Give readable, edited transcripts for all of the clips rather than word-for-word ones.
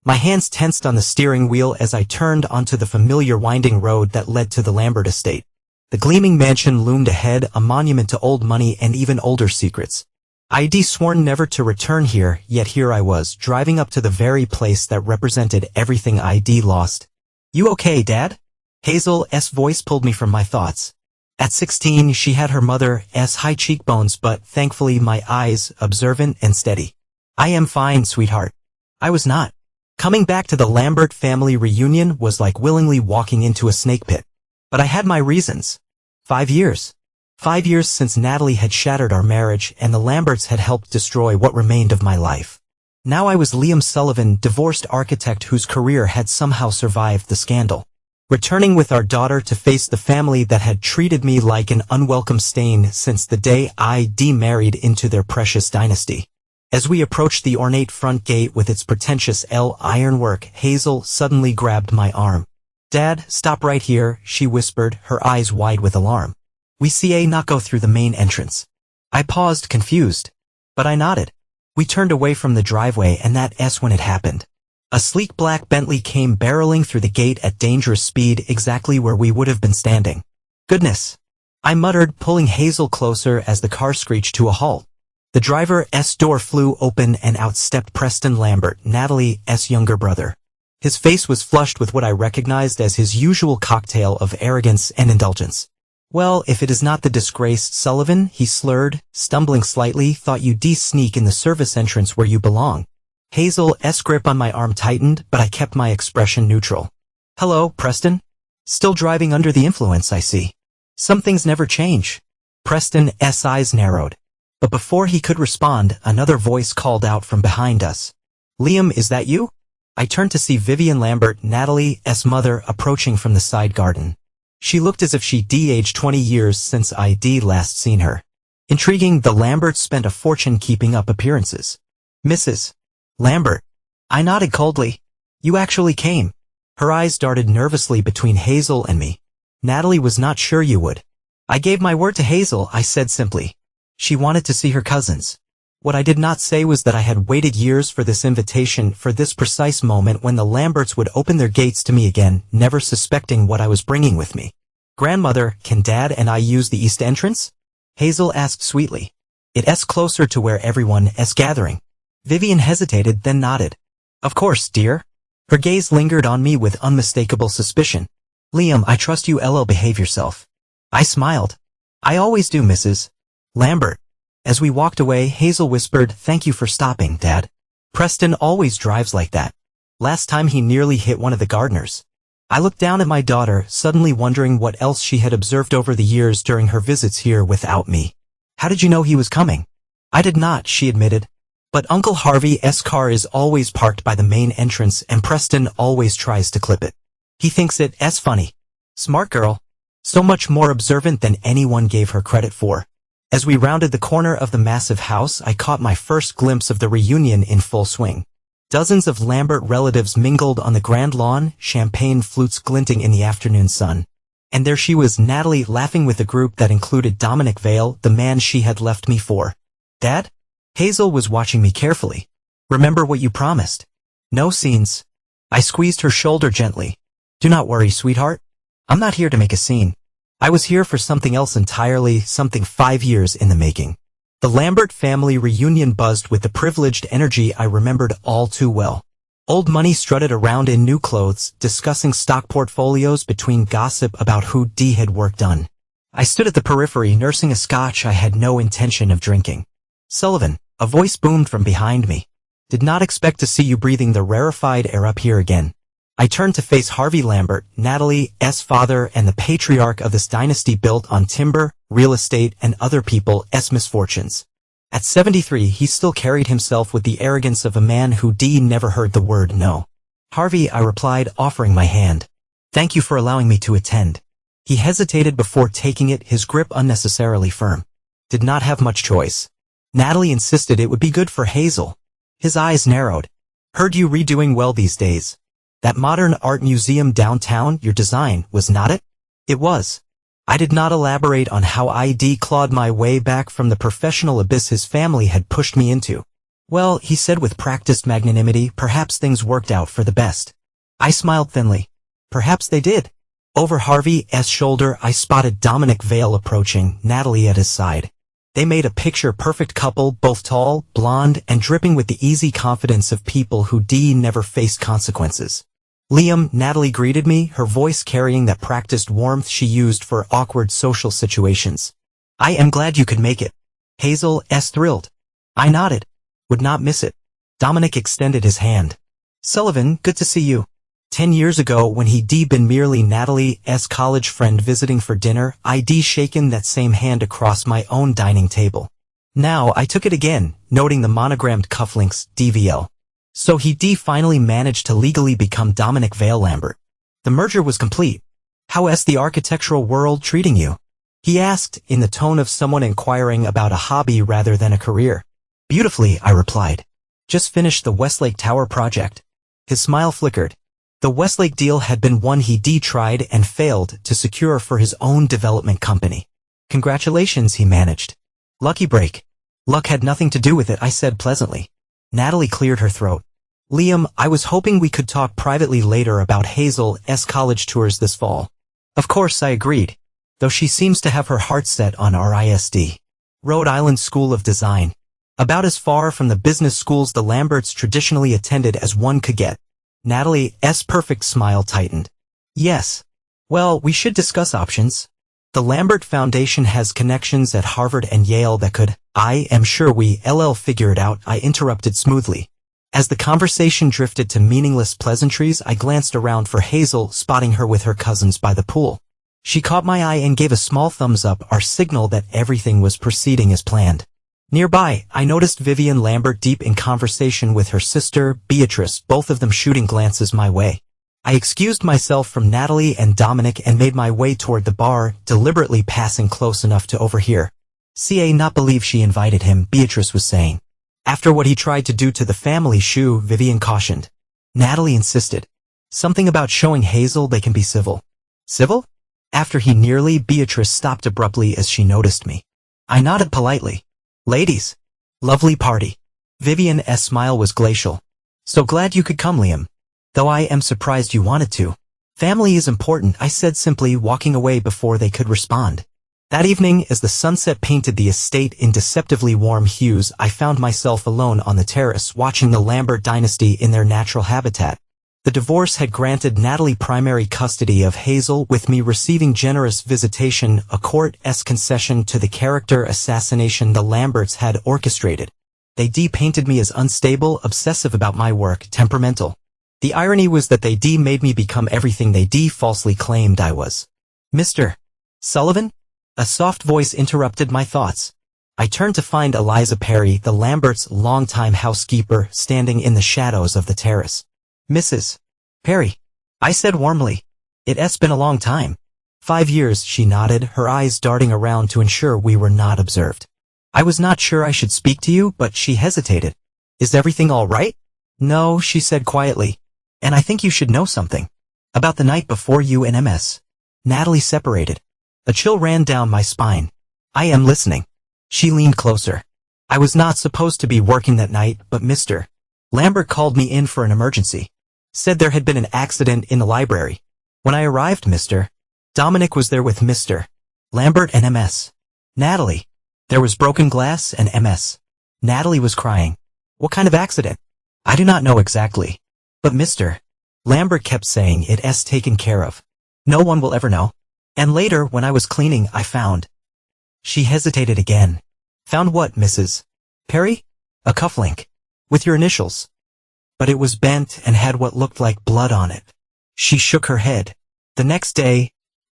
My hands tensed on the steering wheel as I turned onto the familiar winding road that led to the Lambert estate. The gleaming mansion loomed ahead, a monument to old money and even older secrets. I'd sworn never to return here, yet here I was, driving up to the very place that represented everything I'd lost. "You okay, Dad?" Hazel's voice pulled me from my thoughts. At 16, she had her mother's high cheekbones, but thankfully my eyes, observant and steady. "I am fine, sweetheart." I was not. Coming back to the Lambert family reunion was like willingly walking into a snake pit. But I had my reasons. 5 years. 5 years since Natalie had shattered our marriage and the Lamberts had helped destroy what remained of my life. Now I was Liam Sullivan, divorced architect whose career had somehow survived the scandal. Returning with our daughter to face the family that had treated me like an unwelcome stain since the day I demarried into their precious dynasty. As we approached the ornate front gate with its pretentious L ironwork, Hazel suddenly grabbed my arm. "Dad, stop right here," she whispered, her eyes wide with alarm. "We see not go through the main entrance." I paused, confused. But I nodded. We turned away from the driveway, and that's when it happened. A sleek black Bentley came barreling through the gate at dangerous speed, exactly where we would have been standing. "Goodness," I muttered, pulling Hazel closer as the car screeched to a halt. The driver's door flew open and out stepped Preston Lambert, Natalie's younger brother. His face was flushed with what I recognized as his usual cocktail of arrogance and indulgence. "Well, if it is not the disgraced Sullivan," he slurred, stumbling slightly, "thought you'd sneak in the service entrance where you belong." Hazel's grip on my arm tightened, but I kept my expression neutral. "Hello, Preston? Still driving under the influence, I see. Some things never change." Preston's eyes narrowed. But before he could respond, another voice called out from behind us. "Liam, is that you?" I turned to see Vivian Lambert, Natalie's mother, approaching from the side garden. She looked as if she'd aged 20 years since I'd last seen her. Intriguing, the Lamberts spent a fortune keeping up appearances. "Mrs. Lambert." I nodded coldly. "You actually came." Her eyes darted nervously between Hazel and me. "Natalie was not sure you would." "I gave my word to Hazel," I said simply. "She wanted to see her cousins." What I did not say was that I had waited years for this invitation, for this precise moment when the Lamberts would open their gates to me again, never suspecting what I was bringing with me. "Grandmother, can Dad and I use the east entrance?" Hazel asked sweetly. "It's closer to where everyone's gathering." Vivian hesitated, then nodded. "Of course, dear." Her gaze lingered on me with unmistakable suspicion. "Liam, I trust you'll behave yourself." I smiled. "I always do, Mrs. Lambert." As we walked away, Hazel whispered, "Thank you for stopping, Dad. Preston always drives like that. Last time he nearly hit one of the gardeners." I looked down at my daughter, suddenly wondering what else she had observed over the years during her visits here without me. "How did you know he was coming?" "I did not," she admitted. "But Uncle Harvey's car is always parked by the main entrance and Preston always tries to clip it. He thinks it's funny." Smart girl. So much more observant than anyone gave her credit for. As we rounded the corner of the massive house, I caught my first glimpse of the reunion in full swing. Dozens of Lambert relatives mingled on the grand lawn, champagne flutes glinting in the afternoon sun. And there she was, Natalie, laughing with a group that included Dominic Vale, the man she had left me for. "Dad?" Hazel was watching me carefully. "Remember what you promised. No scenes." I squeezed her shoulder gently. "Do not worry, sweetheart. I'm not here to make a scene. I was here for something else entirely, something 5 years in the making." The Lambert family reunion buzzed with the privileged energy I remembered all too well. Old money strutted around in new clothes, discussing stock portfolios between gossip about who had work done. I stood at the periphery, nursing a scotch I had no intention of drinking. "Sullivan," a voice boomed from behind me. "Did not expect to see you breathing the rarefied air up here again." I turned to face Harvey Lambert, Natalie's father and the patriarch of this dynasty built on timber, real estate, and other people's misfortunes. At 73, he still carried himself with the arrogance of a man who never heard the word no. "Harvey," I replied, offering my hand. "Thank you for allowing me to attend." He hesitated before taking it, his grip unnecessarily firm. Did not have much choice. Natalie insisted it would be good for Hazel. His eyes narrowed. "Heard you redoing well these days. That modern art museum downtown, your design, was not it?" It was. I did not elaborate on how I'd clawed my way back from the professional abyss his family had pushed me into. Well, he said with practiced magnanimity, perhaps things worked out for the best. I smiled thinly. Perhaps they did. Over Harvey's shoulder, I spotted Dominic Vale approaching, Natalie at his side. They made a picture-perfect couple, both tall, blonde, and dripping with the easy confidence of people who never faced consequences. Liam, Natalie greeted me, her voice carrying that practiced warmth she used for awkward social situations. I am glad you could make it. Hazel's thrilled. I nodded. Would not miss it. Dominic extended his hand. Sullivan, good to see you. 10 years ago, when he'd been merely Natalie's college friend visiting for dinner, I'd shaken that same hand across my own dining table. Now I took it again, noting the monogrammed cufflinks, DVL. So he'd finally managed to legally become Dominic Vale Lambert. The merger was complete. How's the architectural world treating you? He asked, in the tone of someone inquiring about a hobby rather than a career. Beautifully, I replied. Just finished the Westlake Tower project. His smile flickered. The Westlake deal had been one he'd tried and failed to secure for his own development company. Congratulations, he managed. Lucky break. Luck had nothing to do with it, I said pleasantly. Natalie cleared her throat. Liam, I was hoping we could talk privately later about Hazel's college tours this fall. Of course, I agreed, though she seems to have her heart set on RISD. Rhode Island School of Design. About as far from the business schools the Lamberts traditionally attended as one could get. Natalie's perfect smile tightened. Yes. Well, we should discuss options. The Lambert Foundation has connections at Harvard and Yale that could, I am sure we'll figure it out, I interrupted smoothly. As the conversation drifted to meaningless pleasantries, I glanced around for Hazel, spotting her with her cousins by the pool. She caught my eye and gave a small thumbs up, our signal that everything was proceeding as planned. Nearby, I noticed Vivian Lambert deep in conversation with her sister, Beatrice, both of them shooting glances my way. I excused myself from Natalie and Dominic and made my way toward the bar, deliberately passing close enough to overhear. "Ca not believe she invited him," Beatrice was saying. "After what he tried to do to the family shoe," Vivian cautioned. Natalie insisted. "Something about showing Hazel they can be civil." "Civil?" After he nearly, Beatrice stopped abruptly as she noticed me. I nodded politely. "Ladies. Lovely party." Vivian's smile was glacial. "So glad you could come, Liam. Though I am surprised you wanted to." "Family is important," I said simply, walking away before they could respond. That evening, as the sunset painted the estate in deceptively warm hues, I found myself alone on the terrace, watching the Lambert dynasty in their natural habitat. The divorce had granted Natalie primary custody of Hazel, with me receiving generous visitation, a court's concession to the character assassination the Lamberts had orchestrated. They painted me as unstable, obsessive about my work, temperamental. The irony was that they made me become everything they falsely claimed I was. "Mr. Sullivan?" A soft voice interrupted my thoughts. I turned to find Eliza Perry, the Lamberts' longtime housekeeper, standing in the shadows of the terrace. "Mrs. Perry," I said warmly. "It's been a long time." "5 years," she nodded, her eyes darting around to ensure we were not observed. "I was not sure I should speak to you," but she hesitated. "Is everything all right?" "No," she said quietly. "And I think you should know something. About the night before you and Ms. Natalie separated." A chill ran down my spine. "I am listening." She leaned closer. "I was not supposed to be working that night, but Mr. Lambert called me in for an emergency. Said there had been an accident in the library. When I arrived, Mr. Dominic was there with Mr. Lambert and Ms. Natalie. There was broken glass and Ms. Natalie was crying." "What kind of accident?" "I do not know exactly. But Mr. Lambert kept saying it's taken care of. No one will ever know. And later, when I was cleaning, I found." She hesitated again. "Found what, Mrs. Perry?" "A cufflink. With your initials. But it was bent and had what looked like blood on it." She shook her head. "The next day,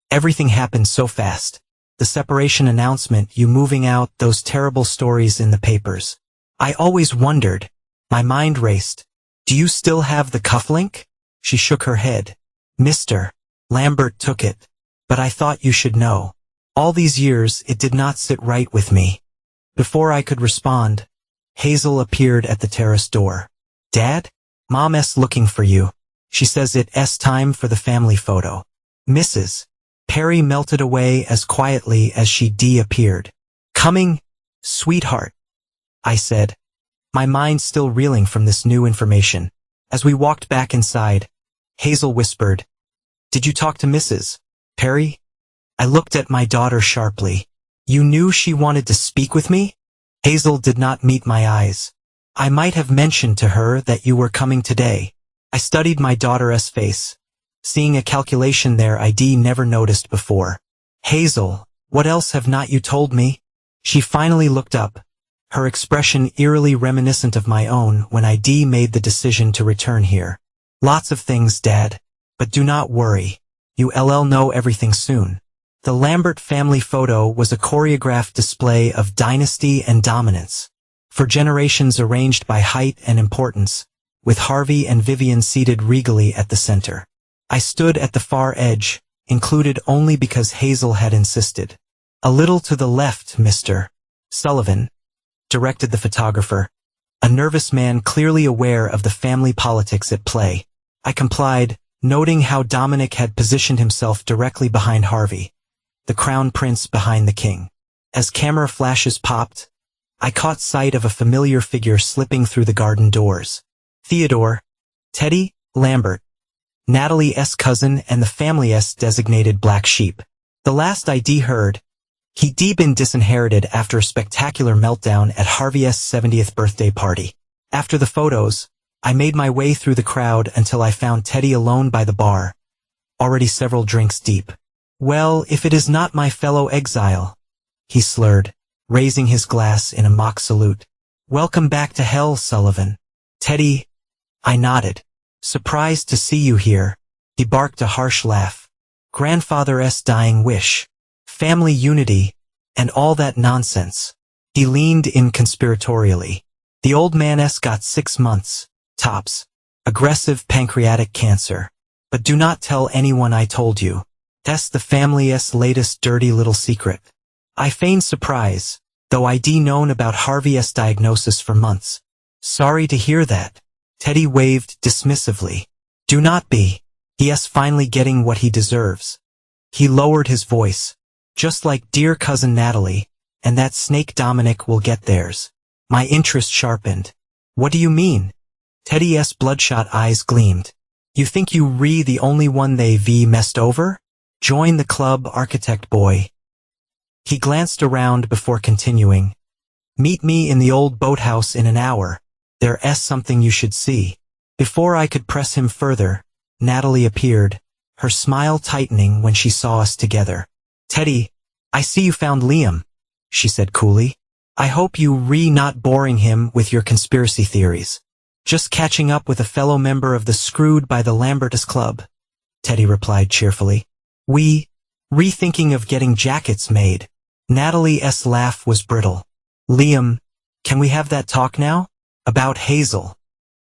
everything happened so fast. The separation announcement, you moving out, those terrible stories in the papers. I always wondered. My mind raced. Do you still have the cufflink?" She shook her head. "Mr. Lambert took it. But I thought you should know. All these years, it did not sit right with me." Before I could respond, Hazel appeared at the terrace door. "Dad? Mom's looking for you. She says it's time for the family photo." Mrs. Perry melted away as quietly as she appeared. "Coming, sweetheart," I said. my mind still reeling from this new information. As we walked back inside, Hazel whispered, "Did you talk to Mrs. Perry?" I looked at my daughter sharply. "You knew she wanted to speak with me?" Hazel did not meet my eyes. "I might have mentioned to her that you were coming today." I studied my daughter's face, seeing a calculation there I'd never noticed before. "Hazel, what else have not you told me?" She finally looked up, her expression eerily reminiscent of my own when I'd made the decision to return here. "Lots of things, Dad. But do not worry. You'll know everything soon." The Lambert family photo was a choreographed display of dynasty and dominance, for generations arranged by height and importance, with Harvey and Vivian seated regally at the center. I stood at the far edge, included only because Hazel had insisted. "A little to the left, Mr. Sullivan," directed the photographer, a nervous man clearly aware of the family politics at play. I complied, noting how Dominic had positioned himself directly behind Harvey, the crown prince behind the king. As camera flashes popped, I caught sight of a familiar figure slipping through the garden doors. Theodore, Teddy Lambert, Natalie's cousin and the family's designated black sheep. The last I'd heard, he'd been disinherited after a spectacular meltdown at Harvey's 70th birthday party. After the photos, I made my way through the crowd until I found Teddy alone by the bar, already several drinks deep. "Well, if it is not my fellow exile," he slurred, raising his glass in a mock salute. "Welcome back to hell, Sullivan." "Teddy," I nodded. "Surprised to see you here." He barked a harsh laugh. "Grandfather's dying wish. Family unity, and all that nonsense." He leaned in conspiratorially. "The old man's got 6 months, tops. Aggressive pancreatic cancer. But do not tell anyone I told you. That's the family's latest dirty little secret." I feigned surprise, though I'd known about Harvey's diagnosis for months. "Sorry to hear that." Teddy waved dismissively. "Do not be. He's finally getting what he deserves." He lowered his voice. "Just like dear cousin Natalie, and that snake Dominic will get theirs." My interest sharpened. "What do you mean?" Teddy's bloodshot eyes gleamed. "You think you're the only one they've messed over? Join the club, architect boy." He glanced around before continuing. "Meet me in the old boathouse in an hour. There's something you should see." Before I could press him further, Natalie appeared, her smile tightening when she saw us together. "Teddy, I see you found Liam," she said coolly. "I hope you're not boring him with your conspiracy theories." "Just catching up with a fellow member of the Screwed by the Lambertus Club," Teddy replied cheerfully. "We rethinking of getting jackets made." Natalie's laugh was brittle. "Liam, can we have that talk now? About Hazel."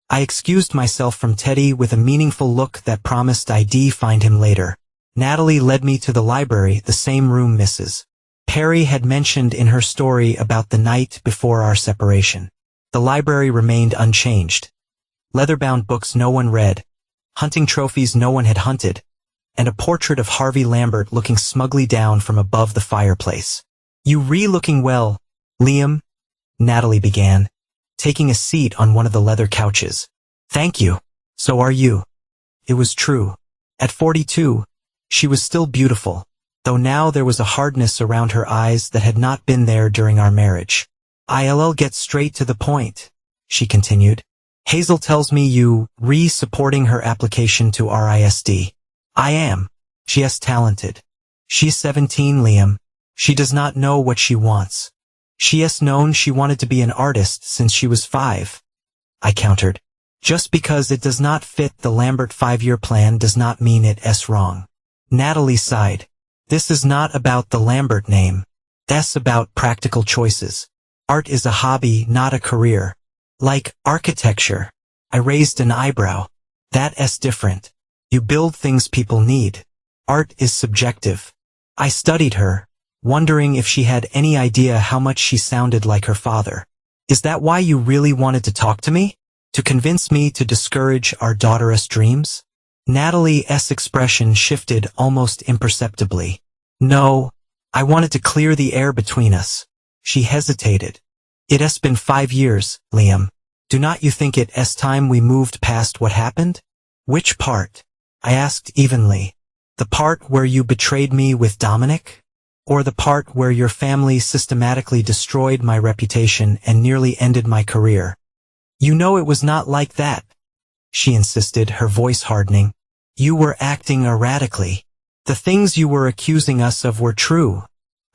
I excused myself from Teddy with a meaningful look that promised I'd find him later. Natalie led me to the library, the same room Mrs. Perry had mentioned in her story about the night before our separation. The library remained unchanged. Leather-bound books no one read, hunting trophies no one had hunted, and a portrait of Harvey Lambert looking smugly down from above the fireplace. "You looking well, Liam," Natalie began, taking a seat on one of the leather couches. "Thank you. So are you." It was true. At 42, she was still beautiful, though now there was a hardness around her eyes that had not been there during our marriage. "I'll get straight to the point," she continued. "Hazel tells me you supporting her application to RISD. I am. She is talented. She's 17, Liam. She does not know what she wants. She has known she wanted to be an artist since she was 5. I countered. "Just because it does not fit the Lambert 5-year plan does not mean it's wrong." Natalie sighed. "This is not about the Lambert name. That's about practical choices. Art is a hobby, not a career. Like architecture." I raised an eyebrow. "That's different. You build things people need. Art is subjective." I studied her, wondering if she had any idea how much she sounded like her father. "Is that why you really wanted to talk to me? To convince me to discourage our daughter's dreams?" Natalie's expression shifted almost imperceptibly. "No, I wanted to clear the air between us." She hesitated. "It has been 5 years, Liam. Do not you think it's time we moved past what happened? Which part? I asked evenly. The part where you betrayed me with Dominic? Or the part where your family systematically destroyed my reputation and nearly ended my career? You know it was not like that, she insisted, her voice hardening. You were acting erratically. The things you were accusing us of were true,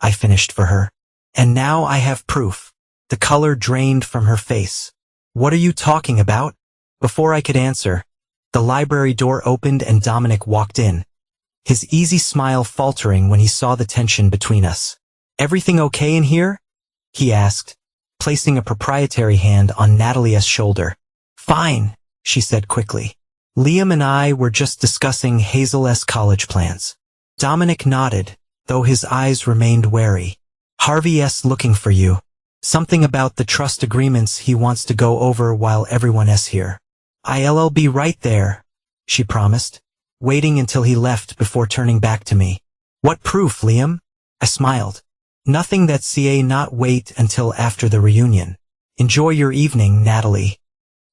I finished for her. And now I have proof. The color drained from her face. What are you talking about? Before I could answer, the library door opened and Dominic walked in, his easy smile faltering when he saw the tension between us. Everything okay in here? He asked, placing a proprietary hand on Natalie's shoulder. Fine, she said quickly. Liam and I were just discussing Hazel's college plans. Dominic nodded, though his eyes remained wary. Harvey's looking for you. Something about the trust agreements he wants to go over while everyone's here. I'll be right there, she promised, waiting until he left before turning back to me. What proof, Liam? I smiled. Nothing that not wait until after the reunion. Enjoy your evening, Natalie.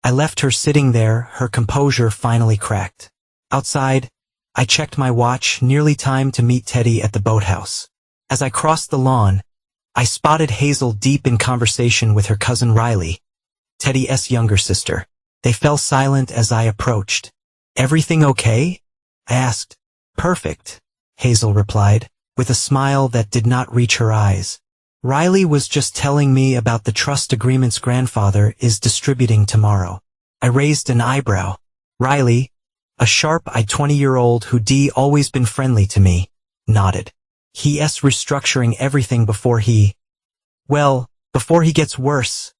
I left her sitting there, her composure finally cracked. Outside, I checked my watch, nearly time to meet Teddy at the boathouse. As I crossed the lawn, I spotted Hazel deep in conversation with her cousin Riley, Teddy's younger sister. They fell silent as I approached. Everything okay? I asked. Perfect, Hazel replied, with a smile that did not reach her eyes. Riley was just telling me about the trust agreements grandfather is distributing tomorrow. I raised an eyebrow. Riley, a sharp-eyed 20-year-old who'd always been friendly to me, nodded. He's restructuring everything before he gets worse.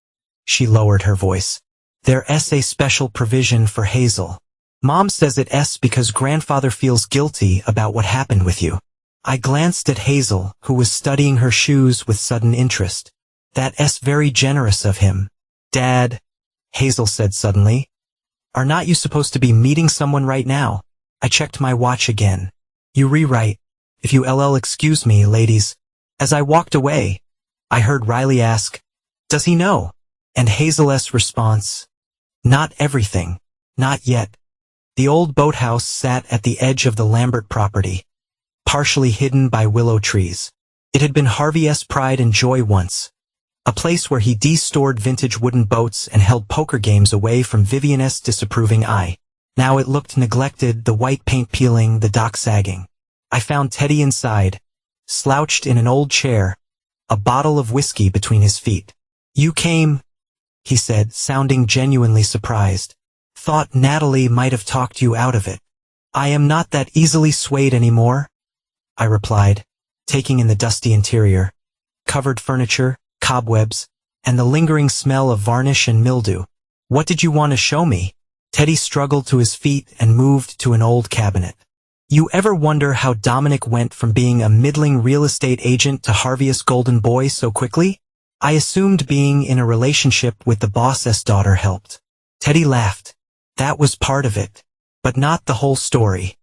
She lowered her voice. There's a special provision for Hazel. Mom says it's because grandfather feels guilty about what happened with you. I glanced at Hazel, who was studying her shoes with sudden interest. That's very generous of him. Dad, Hazel said suddenly. Are not you supposed to be meeting someone right now? I checked my watch again. You rewrite. If you excuse me, ladies. As I walked away, I heard Riley ask, does he know? And Hazel's response, not everything, not yet. The old boathouse sat at the edge of the Lambert property, partially hidden by willow trees. It had been Harvey's pride and joy once, a place where he stored vintage wooden boats and held poker games away from Vivian's disapproving eye. Now it looked neglected, the white paint peeling, the dock sagging. I found Teddy inside, slouched in an old chair, a bottle of whiskey between his feet. You came, he said, sounding genuinely surprised. Thought Natalie might have talked you out of it. I am not that easily swayed anymore, I replied, taking in the dusty interior, covered furniture, cobwebs, and the lingering smell of varnish and mildew. What did you want to show me? Teddy struggled to his feet and moved to an old cabinet. You ever wonder how Dominic went from being a middling real estate agent to Harvey's golden boy so quickly? I assumed being in a relationship with the boss's daughter helped. Teddy laughed. That was part of it, but not the whole story.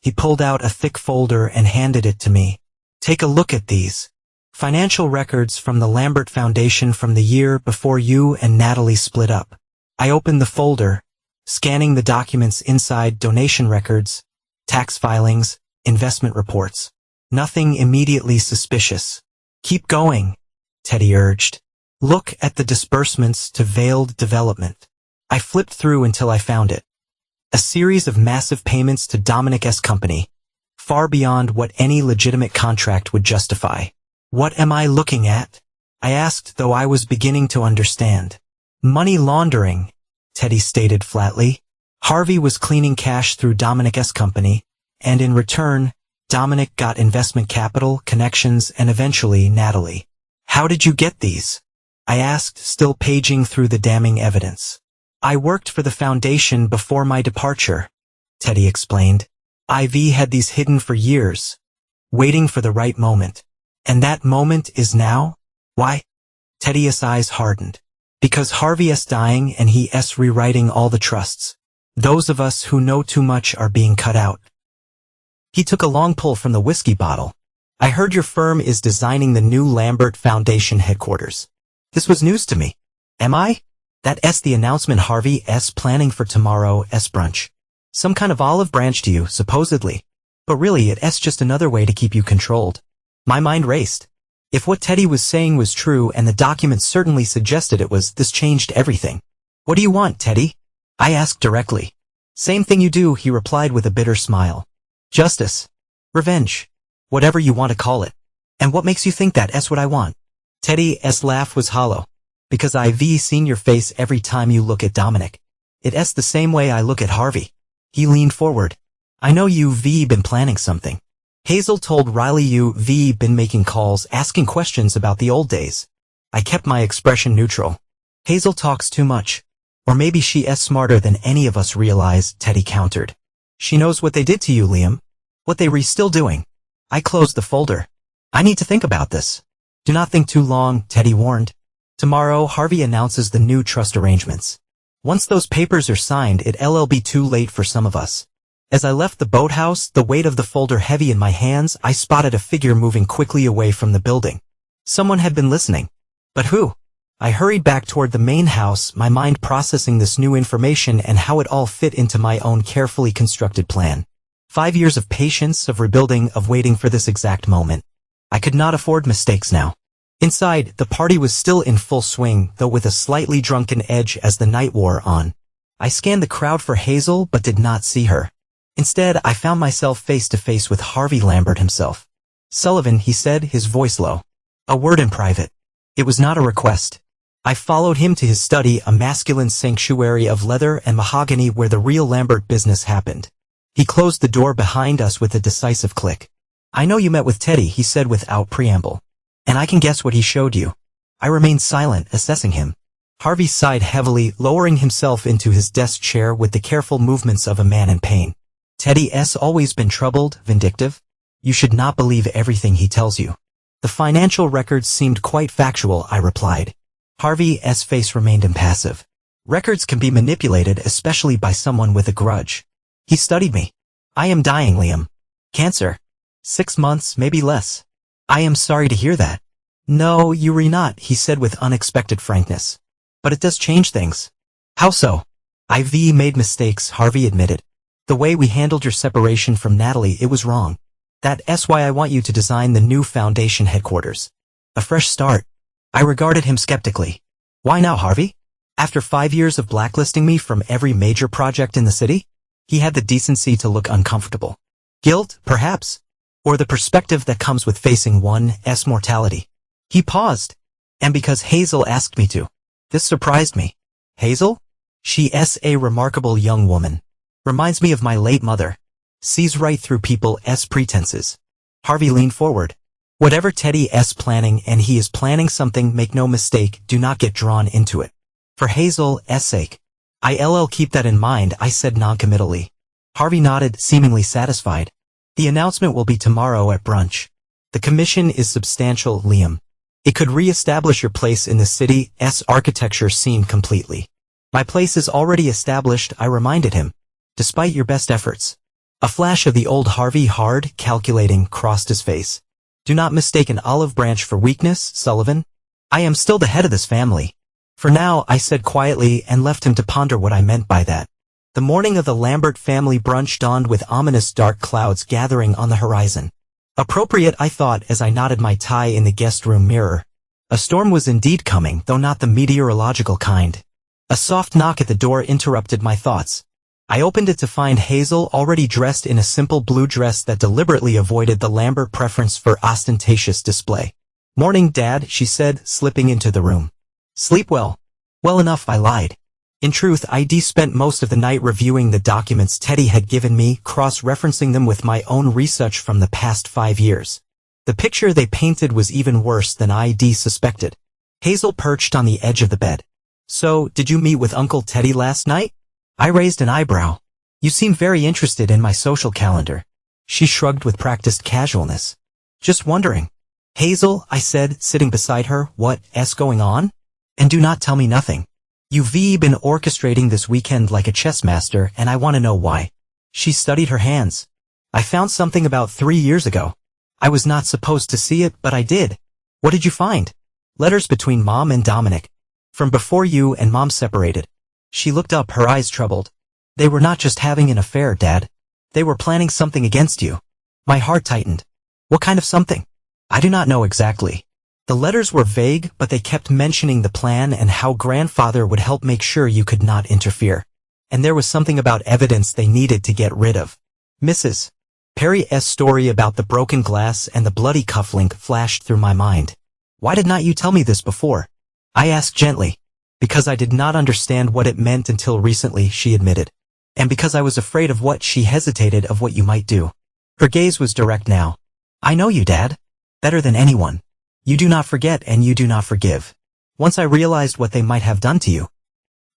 He pulled out a thick folder and handed it to me. Take a look at these. Financial records from the Lambert Foundation from the year before you and Natalie split up. I opened the folder, scanning the documents inside: donation records, tax filings, investment reports. Nothing immediately suspicious. Keep going, Teddy urged. Look at the disbursements to Veiled Development. I flipped through until I found it. A series of massive payments to Dominic's company, far beyond what any legitimate contract would justify. What am I looking at? I asked, though I was beginning to understand. Money laundering, Teddy stated flatly. Harvey was cleaning cash through Dominic's company, and in return, Dominic got investment capital, connections, and eventually Natalie. How did you get these? I asked, still paging through the damning evidence. I worked for the foundation before my departure, Teddy explained. IV had these hidden for years, waiting for the right moment. And that moment is now? Why? Teddy's eyes hardened. Because Harvey's dying and he's rewriting all the trusts. Those of us who know too much are being cut out. He took a long pull from the whiskey bottle. I heard your firm is designing the new Lambert Foundation headquarters. This was news to me. Am I? That's the announcement. Harvey's planning for tomorrow's brunch. Some kind of olive branch to you, supposedly. But really it's just another way to keep you controlled. My mind raced. If what Teddy was saying was true and the documents certainly suggested it was, this changed everything. What do you want, Teddy? I asked directly. Same thing you do, he replied with a bitter smile. Justice. Revenge. Whatever you want to call it. And what makes you think that's what I want? Teddy's laugh was hollow. Because I've seen your face every time you look at Dominic. It's the same way I look at Harvey. He leaned forward. I know you've been planning something. Hazel told Riley you've been making calls, asking questions about the old days. I kept my expression neutral. Hazel talks too much. Or maybe she's smarter than any of us realize, Teddy countered. She knows what they did to you, Liam. What they were still doing. I closed the folder. I need to think about this. Do not think too long, Teddy warned. Tomorrow, Harvey announces the new trust arrangements. Once those papers are signed, it'll be too late for some of us. As I left the boathouse, the weight of the folder heavy in my hands, I spotted a figure moving quickly away from the building. Someone had been listening. But who? I hurried back toward the main house, my mind processing this new information and how it all fit into my own carefully constructed plan. 5 years of patience, of rebuilding, of waiting for this exact moment. I could not afford mistakes now. Inside, the party was still in full swing, though with a slightly drunken edge as the night wore on. I scanned the crowd for Hazel but did not see her. Instead, I found myself face to face with Harvey Lambert himself. Sullivan, he said, his voice low. A word in private. It was not a request. I followed him to his study, a masculine sanctuary of leather and mahogany where the real Lambert business happened. He closed the door behind us with a decisive click. I know you met with Teddy, he said without preamble. And I can guess what he showed you. I remained silent, assessing him. Harvey sighed heavily, lowering himself into his desk chair with the careful movements of a man in pain. Teddy's always been troubled, vindictive. You should not believe everything he tells you. The financial records seemed quite factual, I replied. Harvey's face remained impassive. Records can be manipulated, especially by someone with a grudge. He studied me. I am dying, Liam. Cancer. 6 months, maybe less. I am sorry to hear that. No, you're not, he said with unexpected frankness. But it does change things. How so? I've made mistakes, Harvey admitted. The way we handled your separation from Natalie, it was wrong. That's why I want you to design the new foundation headquarters. A fresh start. I regarded him skeptically. Why now, Harvey? After 5 years of blacklisting me from every major project in the city? He had the decency to look uncomfortable. Guilt, perhaps? Or the perspective that comes with facing one's mortality. He paused. And because Hazel asked me to. This surprised me. Hazel? She's a remarkable young woman. Reminds me of my late mother. Sees right through people's pretenses. Harvey leaned forward. Whatever Teddy's planning, and he is planning something, make no mistake, do not get drawn into it. For Hazel's sake. I'll keep that in mind, I said noncommittally. Harvey nodded, seemingly satisfied. The announcement will be tomorrow at brunch. The commission is substantial, Liam. It could re-establish your place in the city's architecture scene completely. My place is already established, I reminded him. Despite your best efforts. A flash of the old Harvey, hard, calculating, crossed his face. Do not mistake an olive branch for weakness, Sullivan. I am still the head of this family. For now, I said quietly and left him to ponder what I meant by that. The morning of the Lambert family brunch dawned with ominous dark clouds gathering on the horizon. Appropriate, I thought as I knotted my tie in the guest room mirror. A storm was indeed coming, though not the meteorological kind. A soft knock at the door interrupted my thoughts. I opened it to find Hazel already dressed in a simple blue dress that deliberately avoided the Lambert preference for ostentatious display. Morning, Dad, she said, slipping into the room. Sleep well. Well enough, I lied. In truth, I'd spent most of the night reviewing the documents Teddy had given me, cross-referencing them with my own research from the past 5 years. The picture they painted was even worse than I'd suspected. Hazel perched on the edge of the bed. So, did you meet with Uncle Teddy last night? I raised an eyebrow. You seem very interested in my social calendar. She shrugged with practiced casualness. Just wondering. Hazel, I said, sitting beside her, what's going on? And do not tell me nothing. You've been orchestrating this weekend like a chess master, and I want to know why. She studied her hands. I found something about 3 years ago. I was not supposed to see it, but I did. What did you find? Letters between Mom and Dominic. From before you and Mom separated. She looked up, her eyes troubled. They were not just having an affair, Dad. They were planning something against you. My heart tightened. What kind of something? I do not know exactly. The letters were vague, but they kept mentioning the plan and how grandfather would help make sure you could not interfere. And there was something about evidence they needed to get rid of. Mrs. Perry's story about the broken glass and the bloody cufflink flashed through my mind. Why did not you tell me this before? I asked gently. Because I did not understand what it meant until recently, she admitted. And because I was afraid of what she hesitated of what you might do. Her gaze was direct now. I know you, Dad. Better than anyone. You do not forget and you do not forgive. Once I realized what they might have done to you.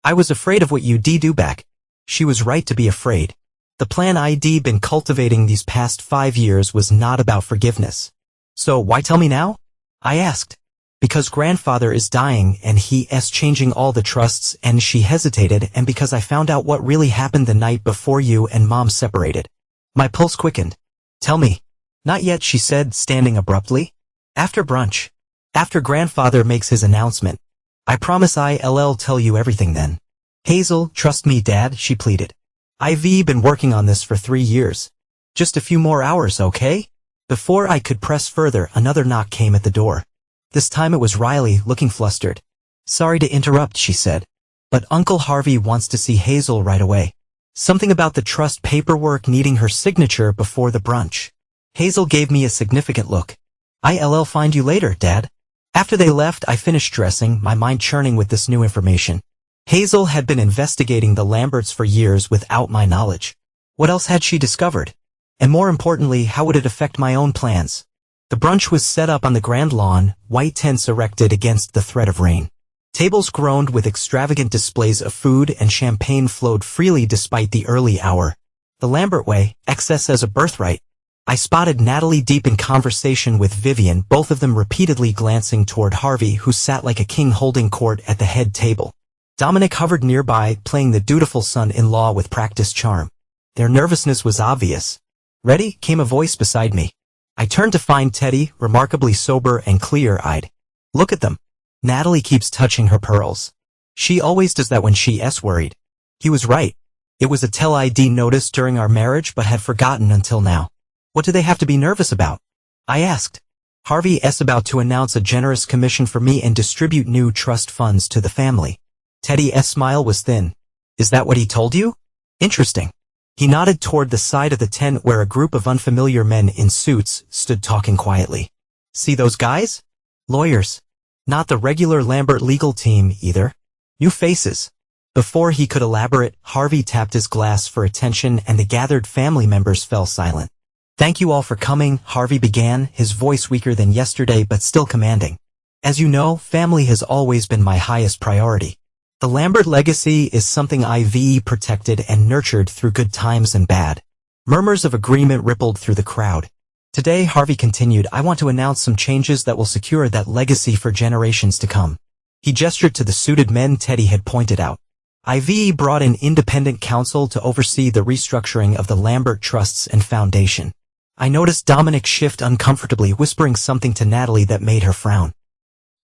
I was afraid of what you'd do back. She was right to be afraid. The plan I'd been cultivating these past 5 years was not about forgiveness. So why tell me now? I asked. Because grandfather is dying and he's changing all the trusts, and she hesitated, and because I found out what really happened the night before you and Mom separated. My pulse quickened. Tell me. Not yet, she said, standing abruptly. After brunch. After grandfather makes his announcement. I promise I'll tell you everything then. Hazel, trust me, Dad, she pleaded. I've been working on this for 3 years. Just a few more hours, okay? Before I could press further, another knock came at the door. This time it was Riley, looking flustered. Sorry to interrupt, she said. But Uncle Harvey wants to see Hazel right away. Something about the trust paperwork needing her signature before the brunch. Hazel gave me a significant look. I'll find you later, Dad. After they left, I finished dressing, my mind churning with this new information. Hazel had been investigating the Lamberts for years without my knowledge. What else had she discovered? And more importantly, how would it affect my own plans? The brunch was set up on the grand lawn, white tents erected against the threat of rain. Tables groaned with extravagant displays of food, and champagne flowed freely despite the early hour. The Lambert way, excess as a birthright. I spotted Natalie deep in conversation with Vivian, both of them repeatedly glancing toward Harvey, who sat like a king holding court at the head table. Dominic hovered nearby, playing the dutiful son-in-law with practiced charm. Their nervousness was obvious. Ready? Came a voice beside me. I turned to find Teddy, remarkably sober and clear-eyed. Look at them. Natalie keeps touching her pearls. She always does that when she's worried. He was right. It was a tell ID notice during our marriage, but had forgotten until now. What do they have to be nervous about? I asked. Harvey's about to announce a generous commission for me and distribute new trust funds to the family. Teddy's smile was thin. Is that what he told you? Interesting. He nodded toward the side of the tent where a group of unfamiliar men in suits stood talking quietly. See those guys? Lawyers. Not the regular Lambert legal team, either. New faces. Before he could elaborate, Harvey tapped his glass for attention and the gathered family members fell silent. Thank you all for coming, Harvey began, his voice weaker than yesterday but still commanding. As you know, family has always been my highest priority. The Lambert legacy is something I've protected and nurtured through good times and bad. Murmurs of agreement rippled through the crowd. Today, Harvey continued, I want to announce some changes that will secure that legacy for generations to come. He gestured to the suited men Teddy had pointed out. I've brought in independent counsel to oversee the restructuring of the Lambert trusts and foundation. I noticed Dominic shift uncomfortably, whispering something to Natalie that made her frown.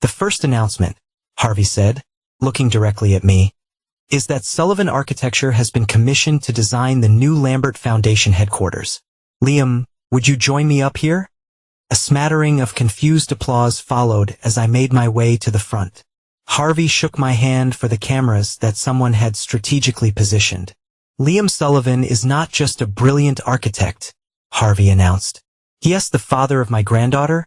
The first announcement, Harvey said, looking directly at me, is that Sullivan Architecture has been commissioned to design the new Lambert Foundation headquarters. Liam, would you join me up here? A smattering of confused applause followed as I made my way to the front. Harvey shook my hand for the cameras that someone had strategically positioned. Liam Sullivan is not just a brilliant architect, Harvey announced. He is the father of my granddaughter,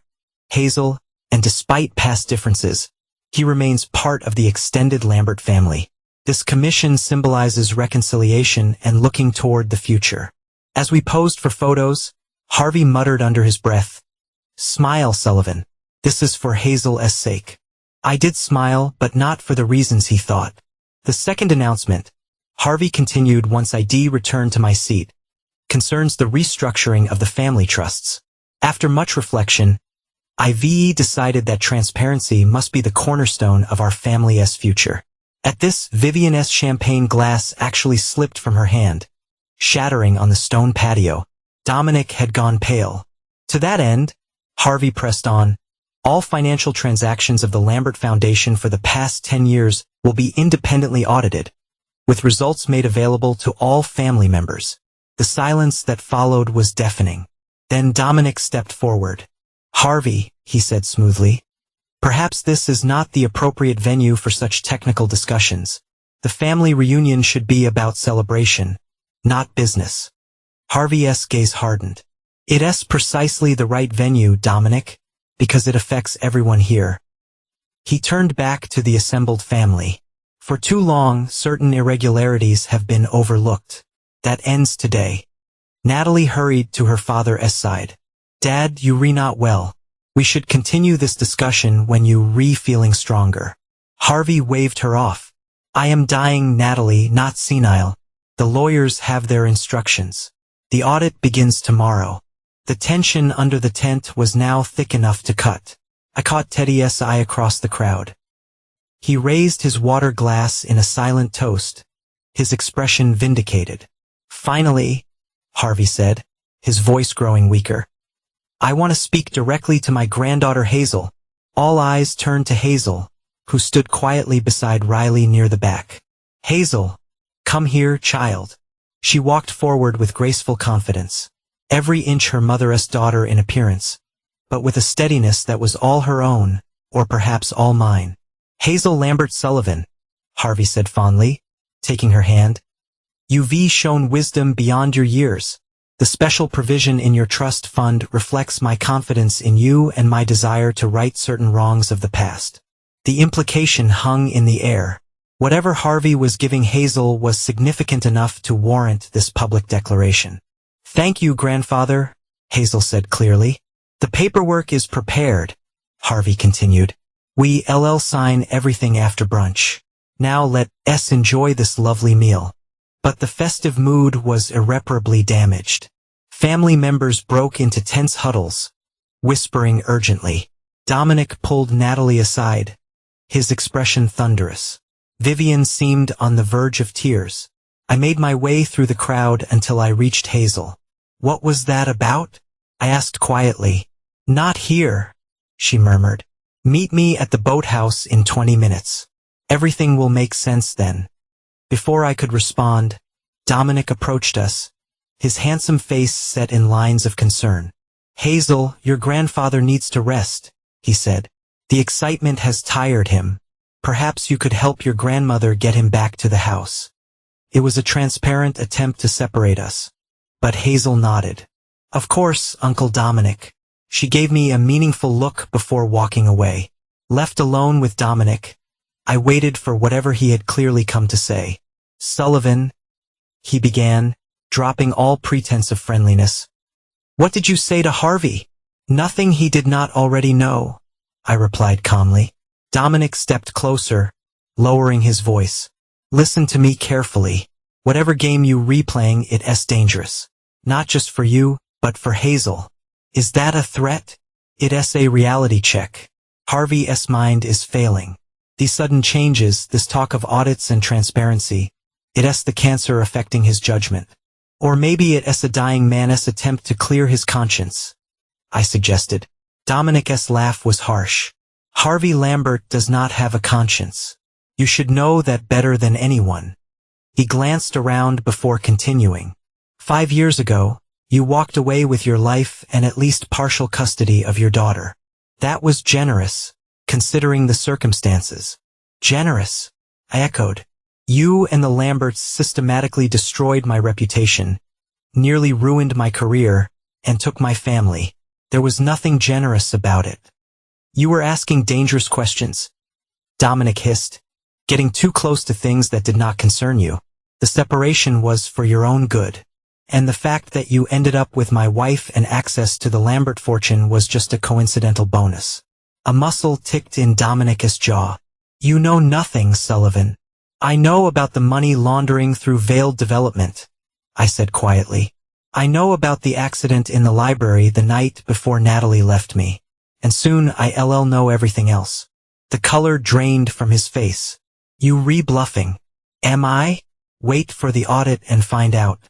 Hazel, and despite past differences, he remains part of the extended Lambert family. This commission symbolizes reconciliation and looking toward the future. As we posed for photos, Harvey muttered under his breath, Smile, Sullivan. This is for Hazel's sake. I did smile, but not for the reasons he thought. The second announcement, Harvey continued once I returned to my seat, concerns the restructuring of the family trusts. After much reflection, I've decided that transparency must be the cornerstone of our family's future. At this, Vivian's champagne glass actually slipped from her hand, shattering on the stone patio. Dominic had gone pale. To that end, Harvey pressed on, All financial transactions of the Lambert Foundation for the past 10 years will be independently audited, with results made available to all family members. The silence that followed was deafening. Then Dominic stepped forward. "Harvey," he said smoothly, "perhaps this is not the appropriate venue for such technical discussions. The family reunion should be about celebration, not business." Harvey's gaze hardened. "It's precisely the right venue, Dominic, because it affects everyone here." He turned back to the assembled family. "For too long, certain irregularities have been overlooked. That ends today." Natalie hurried to her father's side. "Dad, you re not well. We should continue this discussion when you re-feeling stronger." Harvey waved her off. "I am dying, Natalie, not senile. The lawyers have their instructions. The audit begins tomorrow." The tension under the tent was now thick enough to cut. I caught Teddy's eye across the crowd. He raised his water glass in a silent toast, his expression vindicated. "Finally," Harvey said, his voice growing weaker, "I want to speak directly to my granddaughter Hazel." All eyes turned to Hazel, who stood quietly beside Riley near the back. "Hazel, come here, child." She walked forward with graceful confidence, every inch her mother's daughter in appearance, but with a steadiness that was all her own, or perhaps all mine. "Hazel Lambert Sullivan," Harvey said fondly, taking her hand. "You've shown wisdom beyond your years. The special provision in your trust fund reflects my confidence in you and my desire to right certain wrongs of the past." The implication hung in the air. Whatever Harvey was giving Hazel was significant enough to warrant this public declaration. "Thank you, grandfather," Hazel said clearly. "The paperwork is prepared," Harvey continued. "We'll sign everything after brunch. Now let's enjoy this lovely meal." But the festive mood was irreparably damaged. Family members broke into tense huddles, whispering urgently. Dominic pulled Natalie aside, his expression thunderous. Vivian seemed on the verge of tears. I made my way through the crowd until I reached Hazel. "What was that about?" I asked quietly. "Not here," she murmured. "Meet me at the boathouse in 20 minutes. Everything will make sense then." Before I could respond, Dominic approached us, his handsome face set in lines of concern. "Hazel, your grandfather needs to rest," he said. "The excitement has tired him. Perhaps you could help your grandmother get him back to the house." It was a transparent attempt to separate us, but Hazel nodded. "Of course, Uncle Dominic." She gave me a meaningful look before walking away. Left alone with Dominic, I waited for whatever he had clearly come to say. "Sullivan," he began, dropping all pretense of friendliness. "What did you say to Harvey?" "Nothing he did not already know," I replied calmly. Dominic stepped closer, lowering his voice. "Listen to me carefully. Whatever game you replaying, it's dangerous. Not just for you, but for Hazel." "Is that a threat?" "It's a reality check. Harvey's mind is failing. These sudden changes, this talk of audits and transparency, it's the cancer affecting his judgment. Or maybe it's a dying man's attempt to clear his conscience," I suggested. Dominic's laugh was harsh. "Harvey Lambert does not have a conscience. You should know that better than anyone." He glanced around before continuing. 5 years ago, you walked away with your life and at least partial custody of your daughter. That was generous, considering the circumstances." "Generous," I echoed. "You and the Lamberts systematically destroyed my reputation, nearly ruined my career, and took my family. There was nothing generous about it." "You were asking dangerous questions," Dominic hissed, "getting too close to things that did not concern you. The separation was for your own good. And the fact that you ended up with my wife and access to the Lambert fortune was just a coincidental bonus." A muscle ticked in Dominic's jaw. "You know nothing, Sullivan." "I know about the money laundering through veiled development," I said quietly. "I know about the accident in the library the night before Natalie left me. And soon I'll know everything else." The color drained from his face. "You re-bluffing." "Am I?" "Wait for the audit and find out."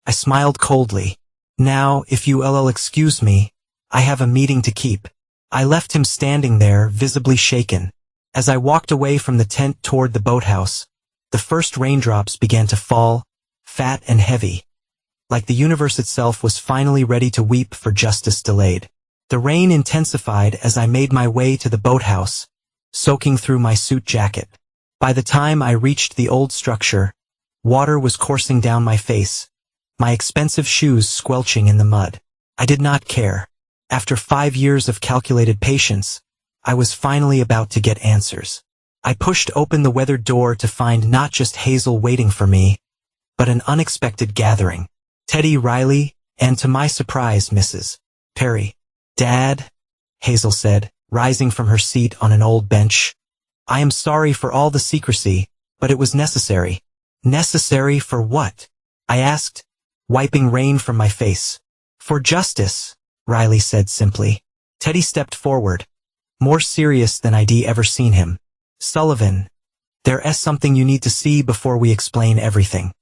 I smiled coldly. "Now, if you'll excuse me, I have a meeting to keep." I left him standing there, visibly shaken. As I walked away from the tent toward the boathouse, the first raindrops began to fall, fat and heavy, like the universe itself was finally ready to weep for justice delayed. The rain intensified as I made my way to the boathouse, soaking through my suit jacket. By the time I reached the old structure, water was coursing down my face, my expensive shoes squelching in the mud. I did not care. After 5 years of calculated patience, I was finally about to get answers. I pushed open the weathered door to find not just Hazel waiting for me, but an unexpected gathering. Teddy, Riley, and to my surprise, Mrs. Perry. Dad, Hazel said, rising from her seat on an old bench. I am sorry for all the secrecy, but it was necessary. Necessary for what? I asked, wiping rain from my face. For justice, Riley said simply. Teddy stepped forward, more serious than I'd ever seen him. Sullivan, there's something you need to see before we explain everything.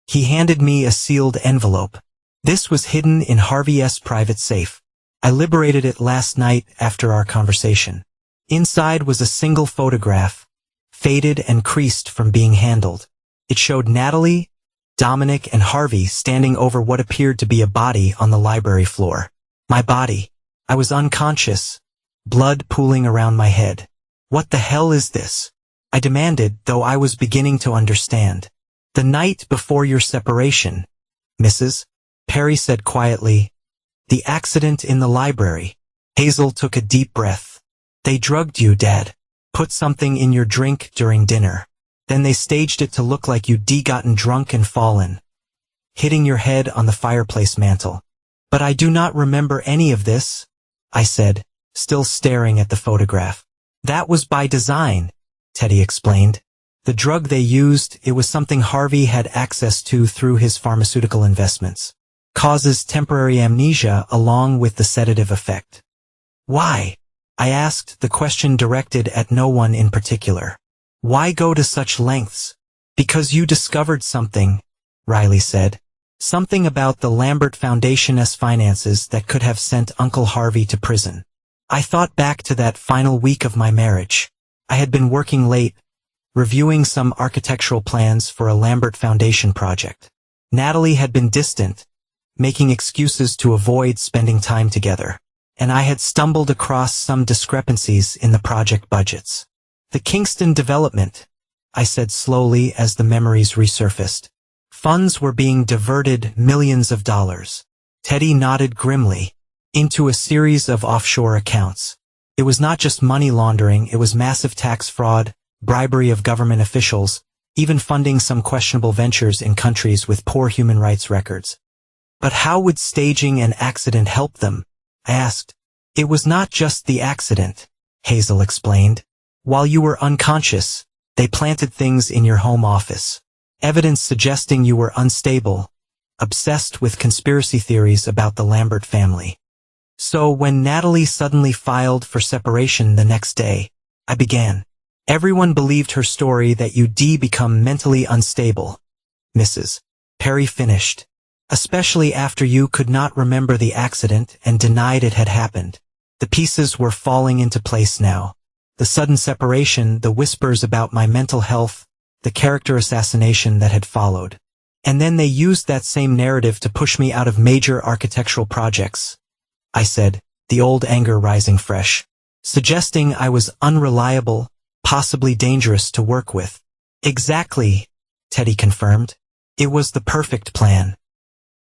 He handed me a sealed envelope. This was hidden in Harvey's private safe. I liberated it last night after our conversation. Inside was a single photograph, faded and creased from being handled. It showed Natalie, Dominic, and Harvey standing over what appeared to be a body on the library floor. My body. I was unconscious, blood pooling around my head. What the hell is this? I demanded, though I was beginning to understand. The night before your separation, Mrs. Perry said quietly. The accident in the library. Hazel took a deep breath. They drugged you, Dad. Put something in your drink during dinner. Then they staged it to look like you'd gotten drunk and fallen, hitting your head on the fireplace mantel. But I do not remember any of this, I said, still staring at the photograph. That was by design, Teddy explained. The drug they used, it was something Harvey had access to through his pharmaceutical investments. Causes temporary amnesia along with the sedative effect. Why? I asked, the question directed at no one in particular. Why go to such lengths? Because you discovered something, Riley said. Something about the Lambert Foundation's finances that could have sent Uncle Harvey to prison. I thought back to that final week of my marriage. I had been working late, reviewing some architectural plans for a Lambert Foundation project. Natalie had been distant, making excuses to avoid spending time together, and I had stumbled across some discrepancies in the project budgets. The Kingston development, I said slowly as the memories resurfaced. Funds were being diverted, millions of dollars. Teddy nodded grimly, into a series of offshore accounts. It was not just money laundering, it was massive tax fraud, bribery of government officials, even funding some questionable ventures in countries with poor human rights records. But how would staging an accident help them? I asked. It was not just the accident, Hazel explained. While you were unconscious, they planted things in your home office. Evidence suggesting you were unstable, obsessed with conspiracy theories about the Lambert family. So when Natalie suddenly filed for separation the next day, I began. Everyone believed her story that you'd become mentally unstable, Mrs. Perry finished. Especially after you could not remember the accident and denied it had happened. The pieces were falling into place now. The sudden separation, the whispers about my mental health, the character assassination that had followed. And then they used that same narrative to push me out of major architectural projects, I said, the old anger rising fresh, suggesting I was unreliable, possibly dangerous to work with. Exactly, Teddy confirmed. It was the perfect plan.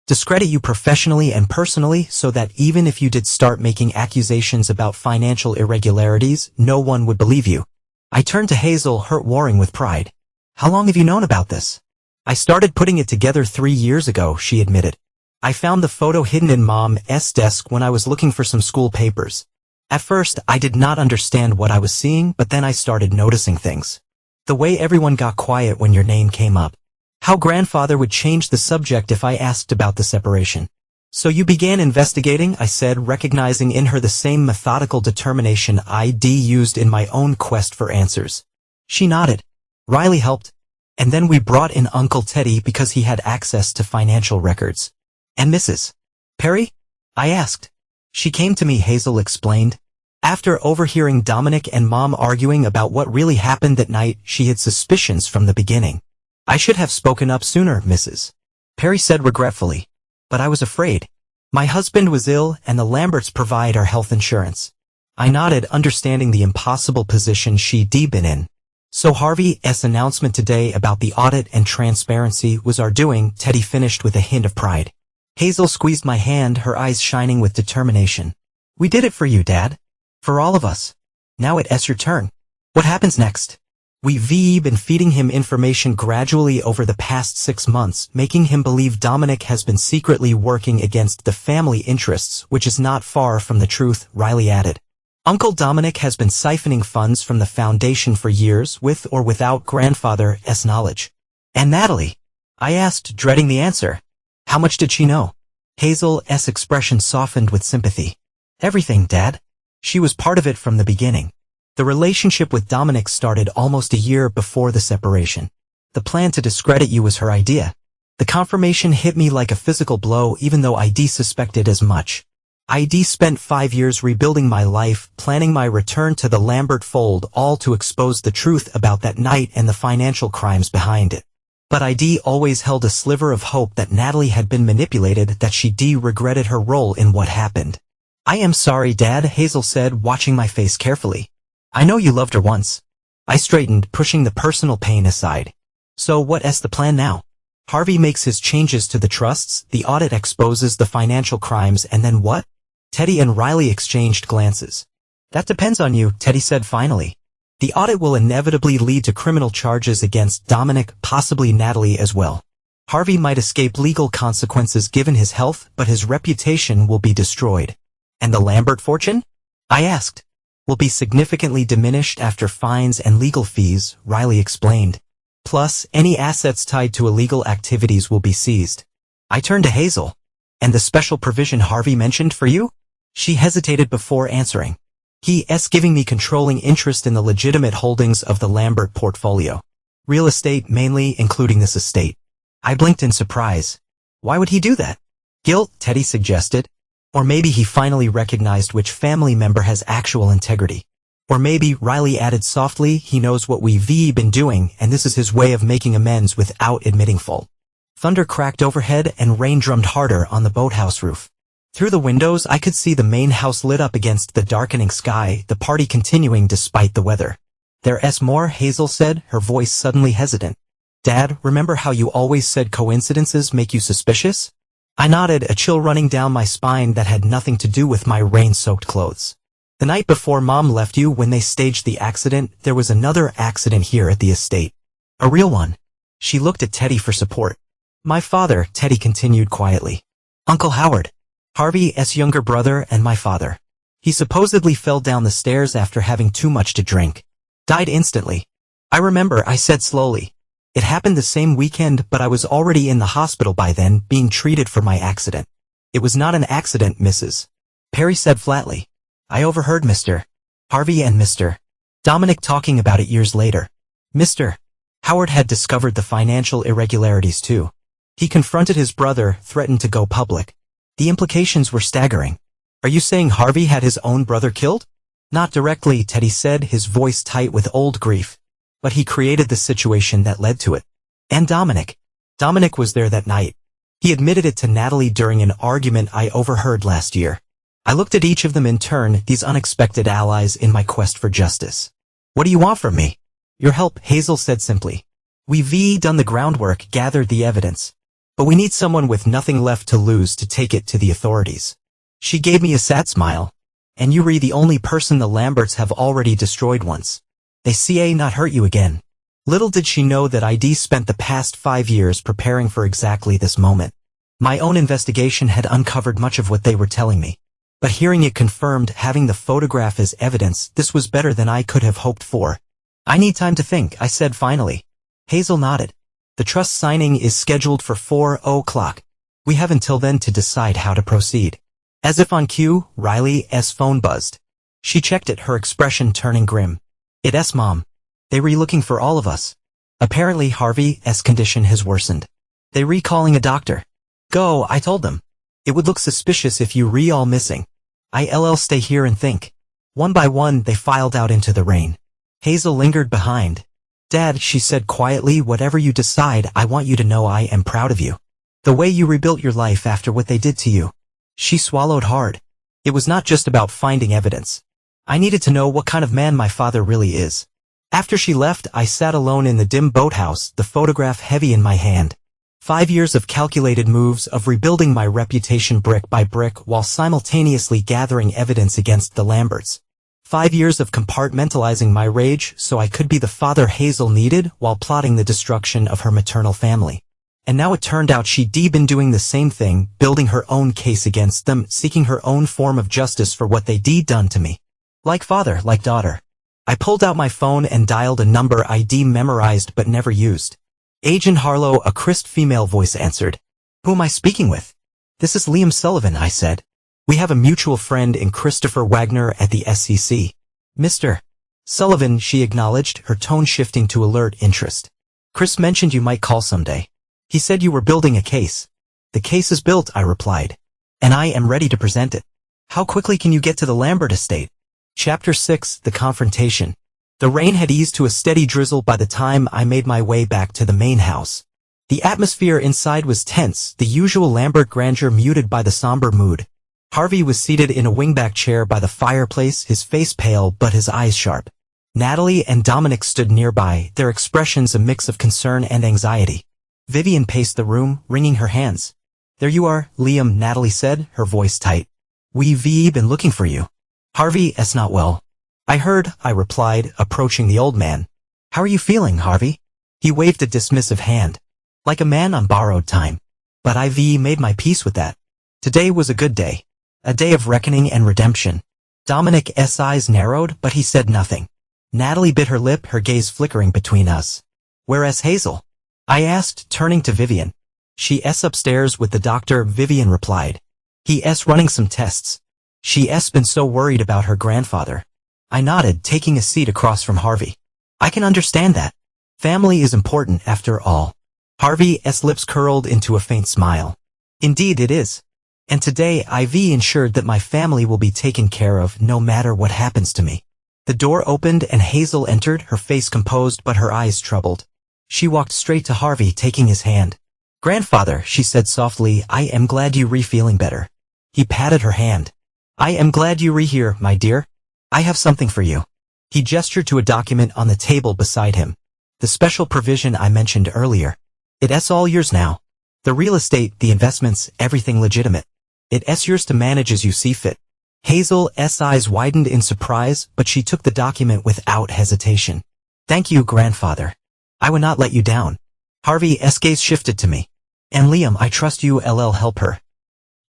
Discredit you professionally and personally so that even if you did start making accusations about financial irregularities, no one would believe you. I turned to Hazel, heart warring with pride. How long have you known about this? I started putting it together 3 years ago, she admitted. I found the photo hidden in Mom's desk when I was looking for some school papers. At first, I did not understand what I was seeing, but then I started noticing things. The way everyone got quiet when your name came up. How grandfather would change the subject if I asked about the separation. So you began investigating, I said, recognizing in her the same methodical determination I'd used in my own quest for answers. She nodded. Riley helped. And then we brought in Uncle Teddy because he had access to financial records. And Mrs. Perry? I asked. She came to me, Hazel explained. After overhearing Dominic and Mom arguing about what really happened that night, she had suspicions from the beginning. "I should have spoken up sooner, Mrs. Perry said regretfully. "But I was afraid. My husband was ill and the Lamberts provide our health insurance." I nodded, understanding the impossible position she'd been in. "So Harvey's announcement today about the audit and transparency was our doing," Teddy finished with a hint of pride. Hazel squeezed my hand, her eyes shining with determination. "We did it for you, Dad. For all of us. Now it's your turn. What happens next?" We've been feeding him information gradually over the past 6 months, making him believe Dominic has been secretly working against the family interests, which is not far from the truth, Riley added. "Uncle Dominic has been siphoning funds from the foundation for years, with or without grandfather's knowledge." "And Natalie?" I asked, dreading the answer. "How much did she know?" Hazel's expression softened with sympathy. "Everything, Dad. She was part of it from the beginning. The relationship with Dominic started almost a year before the separation. The plan to discredit you was her idea. The confirmation hit me like a physical blow, even though I'd suspected as much. I'd spent 5 years rebuilding my life, planning my return to the Lambert fold, all to expose the truth about that night and the financial crimes behind it. But I'd always held a sliver of hope that Natalie had been manipulated, that she'd regretted her role in what happened. "I am sorry, Dad," Hazel said, watching my face carefully. "I know you loved her once." I straightened, pushing the personal pain aside. "So what's the plan now?" "Harvey makes his changes to the trusts, the audit exposes the financial crimes, and then what?" Teddy and Riley exchanged glances. "That depends on you," Teddy said finally. "The audit will inevitably lead to criminal charges against Dominic, possibly Natalie as well. Harvey might escape legal consequences given his health, but his reputation will be destroyed." "And the Lambert fortune?" I asked. "Will be significantly diminished after fines and legal fees," Riley explained. "Plus, any assets tied to illegal activities will be seized." I turned to Hazel. "And the special provision Harvey mentioned for you?" She hesitated before answering. "He's giving me controlling interest in the legitimate holdings of the Lambert portfolio. Real estate mainly, including this estate." I blinked in surprise. "Why would he do that?" "Guilt," Teddy suggested. "Or maybe he finally recognized which family member has actual integrity. Or maybe," Riley added softly, "he knows what we've been doing, and this is his way of making amends without admitting fault." Thunder cracked overhead and rain drummed harder on the boathouse roof. Through the windows I could see the main house lit up against the darkening sky, the party continuing despite the weather. "There's more," Hazel said, her voice suddenly hesitant. "Dad, remember how you always said coincidences make you suspicious?" I nodded, a chill running down my spine that had nothing to do with my rain-soaked clothes. "The night before Mom left you, when they staged the accident, there was another accident here at the estate. A real one." She looked at Teddy for support. "My father," Teddy continued quietly. "Uncle Howard. Harvey's younger brother and my father. He supposedly fell down the stairs after having too much to drink. Died instantly." "I remember," I said slowly. "It happened the same weekend, but I was already in the hospital by then, being treated for my accident." "It was not an accident, Mrs. Perry said flatly. "I overheard Mr. Harvey and Mr. Dominic talking about it years later. Mr. Howard had discovered the financial irregularities too. He confronted his brother, threatened to go public. The implications were staggering." "Are you saying Harvey had his own brother killed?" "Not directly," Teddy said, his voice tight with old grief. "But he created the situation that led to it. And Dominic. Dominic was there that night. He admitted it to Natalie during an argument I overheard last year." I looked at each of them in turn, these unexpected allies in my quest for justice. "What do you want from me?" "Your help," Hazel said simply. "We've done the groundwork, gathered the evidence. But we need someone with nothing left to lose to take it to the authorities." She gave me a sad smile. "And you're the only person the Lamberts have already destroyed once. They say not hurt you again." Little did she know that I'd spent the past 5 years preparing for exactly this moment. My own investigation had uncovered much of what they were telling me. But hearing it confirmed, having the photograph as evidence, this was better than I could have hoped for. "I need time to think," I said finally. Hazel nodded. "The trust signing is scheduled for 4 o'clock. We have until then to decide how to proceed." As if on cue, Riley's phone buzzed. She checked it, her expression turning grim. "It's Mom. They looking for all of us. Apparently Harvey's condition has worsened. They calling a doctor." "Go," I told them. "It would look suspicious if you all missing. I'll stay here and think." One by one, they filed out into the rain. Hazel lingered behind. "Dad," she said quietly, "whatever you decide, I want you to know I am proud of you. The way you rebuilt your life after what they did to you." She swallowed hard. It was not just about finding evidence. I needed to know what kind of man my father really is. After she left, I sat alone in the dim boathouse, the photograph heavy in my hand. 5 years of calculated moves, of rebuilding my reputation brick by brick while simultaneously gathering evidence against the Lamberts. 5 years of compartmentalizing my rage so I could be the father Hazel needed while plotting the destruction of her maternal family. And now it turned out she'd been doing the same thing, building her own case against them, seeking her own form of justice for what they'd done to me. Like father, like daughter. I pulled out my phone and dialed a number I'd memorized but never used. "Agent Harlow," a crisp female voice answered. "Who am I speaking with?" "This is Liam Sullivan," I said. "We have a mutual friend in Christopher Wagner at the SEC. Mr. Sullivan," she acknowledged, her tone shifting to alert interest. "Chris mentioned you might call someday. He said you were building a case." "The case is built," I replied. "And I am ready to present it." "How quickly can you get to the Lambert estate?" Chapter 6, The Confrontation. The rain had eased to a steady drizzle by the time I made my way back to the main house. The atmosphere inside was tense, the usual Lambert grandeur muted by the somber mood. Harvey was seated in a wingback chair by the fireplace, his face pale but his eyes sharp. Natalie and Dominic stood nearby, their expressions a mix of concern and anxiety. Vivian paced the room, wringing her hands. "There you are, Liam," Natalie said, her voice tight. "We've been looking for you." "Harvey's not well." "I heard," I replied, approaching the old man. "How are you feeling, Harvey?" He waved a dismissive hand. "Like a man on borrowed time. But I've made my peace with that. Today was a good day. A day of reckoning and redemption." Dominic's eyes narrowed, but he said nothing. Natalie bit her lip, her gaze flickering between us. "Where's Hazel?" I asked, turning to Vivian. "She's upstairs with the doctor," Vivian replied. "He's running some tests. She's been so worried about her grandfather." I nodded, taking a seat across from Harvey. "I can understand that. Family is important, after all." Harvey's lips curled into a faint smile. "Indeed it is. And today I've ensured that my family will be taken care of no matter what happens to me." The door opened and Hazel entered, her face composed but her eyes troubled. She walked straight to Harvey, taking his hand. "Grandfather," she said softly, "I am glad you're feeling better." He patted her hand. "I am glad you're here, my dear. I have something for you." He gestured to a document on the table beside him. "The special provision I mentioned earlier. It's all yours now. The real estate, the investments, everything legitimate. It's yours to manage as you see fit." Hazel's eyes widened in surprise, but she took the document without hesitation. "Thank you, grandfather. I will not let you down." Harvey's gaze shifted to me. "And Liam, I trust you'll help her.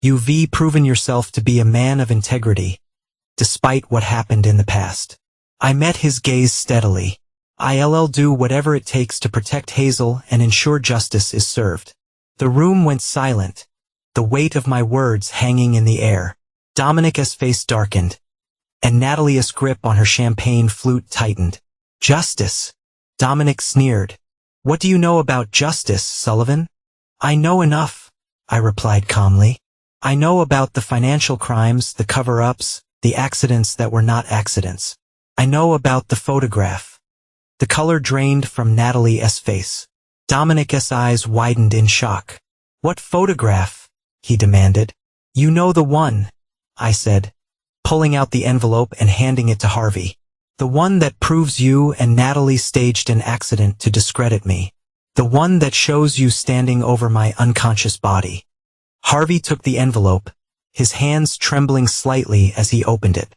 You've proven yourself to be a man of integrity, despite what happened in the past." I met his gaze steadily. "I'll do whatever it takes to protect Hazel and ensure justice is served." The room went silent, the weight of my words hanging in the air. Dominic's face darkened, and Natalie's grip on her champagne flute tightened. "Justice?" Dominic sneered. "What do you know about justice, Sullivan?" "I know enough," I replied calmly. "I know about the financial crimes, the cover-ups, the accidents that were not accidents. I know about the photograph." The color drained from Natalie's face. Dominic's eyes widened in shock. "What photograph?" he demanded. "You know the one," I said, pulling out the envelope and handing it to Harvey. "The one that proves you and Natalie staged an accident to discredit me. The one that shows you standing over my unconscious body." Harvey took the envelope, his hands trembling slightly as he opened it.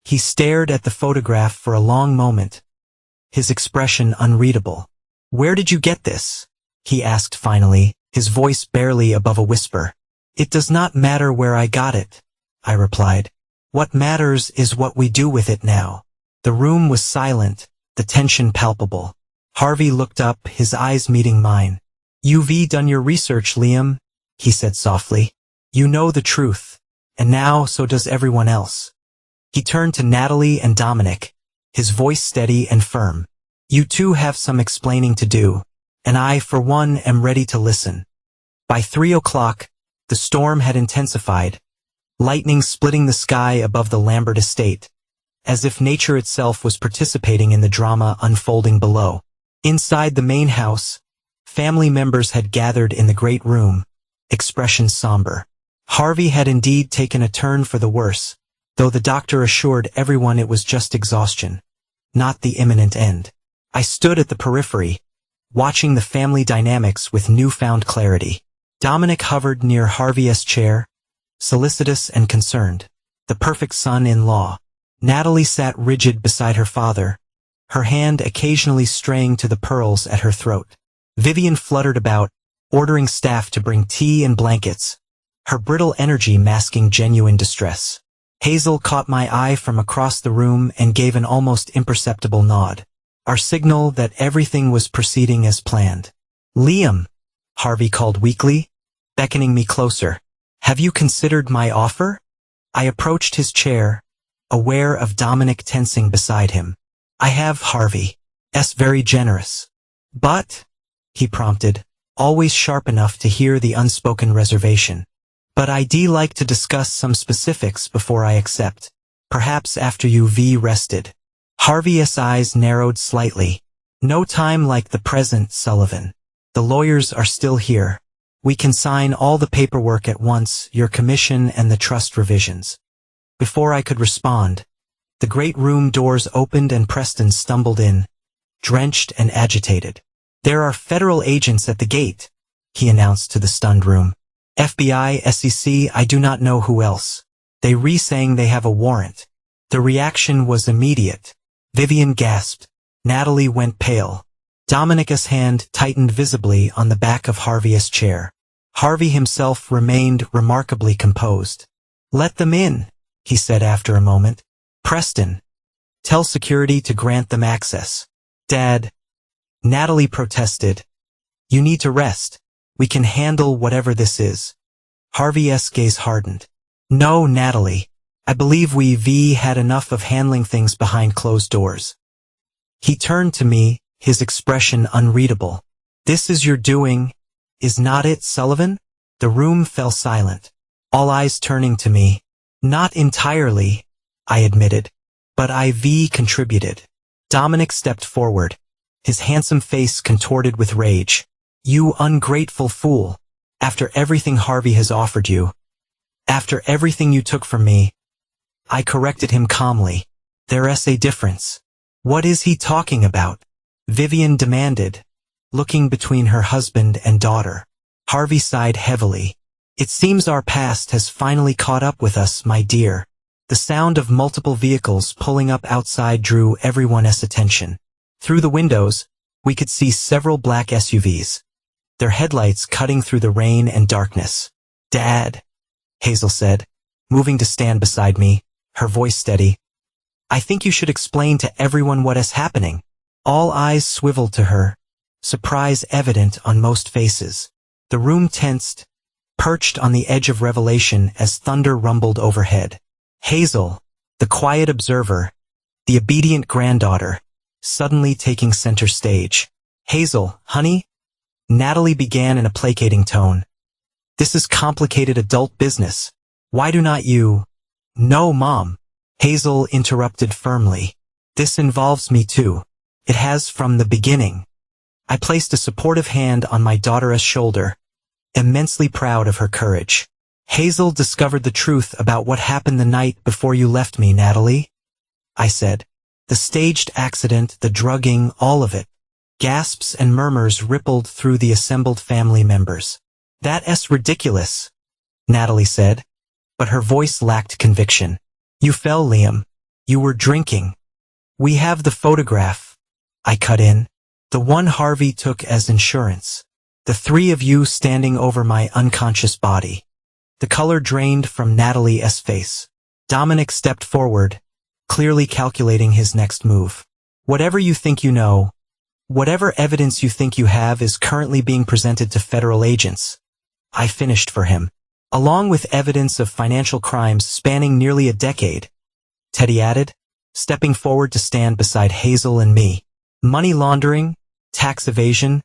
He stared at the photograph for a long moment, his expression unreadable. "Where did you get this?" he asked finally, his voice barely above a whisper. "It does not matter where I got it," I replied. "What matters is what we do with it now." The room was silent, the tension palpable. Harvey looked up, his eyes meeting mine. "You've done your research, Liam," he said softly. "You know the truth, and now so does everyone else." He turned to Natalie and Dominic, his voice steady and firm. "You two have some explaining to do, and I, for one, am ready to listen." By 3 o'clock, the storm had intensified, lightning splitting the sky above the Lambert estate. as if nature itself was participating in the drama unfolding below. Inside the main house, family members had gathered in the great room, expressions somber. Harvey had indeed taken a turn for the worse, though the doctor assured everyone it was just exhaustion, not the imminent end. I stood at the periphery, watching the family dynamics with newfound clarity. Dominic hovered near Harvey's chair, solicitous and concerned, the perfect son-in-law. Natalie sat rigid beside her father, her hand occasionally straying to the pearls at her throat. Vivian fluttered about, ordering staff to bring tea and blankets, her brittle energy masking genuine distress. Hazel caught my eye from across the room and gave an almost imperceptible nod, our signal that everything was proceeding as planned. "Liam," Harvey called weakly, beckoning me closer. "Have you considered my offer?" I approached his chair, aware of Dominic tensing beside him. "I have, Harvey. It's very generous. But," he prompted, always sharp enough to hear the unspoken reservation. "But I'd like to discuss some specifics before I accept. Perhaps after you've rested." Harvey's eyes narrowed slightly. "No time like the present, Sullivan. The lawyers are still here. We can sign all the paperwork at once, your commission and the trust revisions." Before I could respond, the great room doors opened and Preston stumbled in, drenched and agitated. "There are federal agents at the gate," he announced to the stunned room. "FBI, SEC, I do not know who else. They saying they have a warrant." The reaction was immediate. Vivian gasped. Natalie went pale. Dominic's hand tightened visibly on the back of Harvey's chair. Harvey himself remained remarkably composed. "Let them in," he said after a moment. "Preston, tell security to grant them access." "Dad," Natalie protested, "you need to rest. We can handle whatever this is." Harvey's gaze hardened. "No, Natalie. I believe we've had enough of handling things behind closed doors." He turned to me, his expression unreadable. "This is your doing, is not it, Sullivan?" The room fell silent, all eyes turning to me. "Not entirely," I admitted, "but I've contributed." Dominic stepped forward, his handsome face contorted with rage. "You ungrateful fool. After everything Harvey has offered you, after everything you took from me." I corrected him calmly. "There's a difference." "What is he talking about?" Vivian demanded, looking between her husband and daughter. Harvey sighed heavily. "It seems our past has finally caught up with us, my dear." The sound of multiple vehicles pulling up outside drew everyone's attention. Through the windows, we could see several black SUVs, their headlights cutting through the rain and darkness. "Dad," Hazel said, moving to stand beside me, her voice steady, "I think you should explain to everyone what is happening." All eyes swiveled to her, surprise evident on most faces. The room tensed, perched on the edge of revelation as thunder rumbled overhead. Hazel, the quiet observer, the obedient granddaughter, suddenly taking center stage. "Hazel, honey," Natalie began in a placating tone. "This is complicated adult business. Why do not you—" "No, Mom," Hazel interrupted firmly. "This involves me too. It has from the beginning." I placed a supportive hand on my daughter's shoulder, immensely proud of her courage. "Hazel discovered the truth about what happened the night before you left me, Natalie," I said. "The staged accident, the drugging, all of it." Gasps and murmurs rippled through the assembled family members. "That's ridiculous," Natalie said, but her voice lacked conviction. "You fell, Liam. You were drinking." "We have the photograph," I cut in. "The one Harvey took as insurance. The three of you standing over my unconscious body." The color drained from Natalie's face. Dominic stepped forward, clearly calculating his next move. "Whatever you think you know, whatever evidence you think you have is currently being presented to federal agents," I finished for him. "Along with evidence of financial crimes spanning nearly a decade," Teddy added, stepping forward to stand beside Hazel and me. "Money laundering, tax evasion,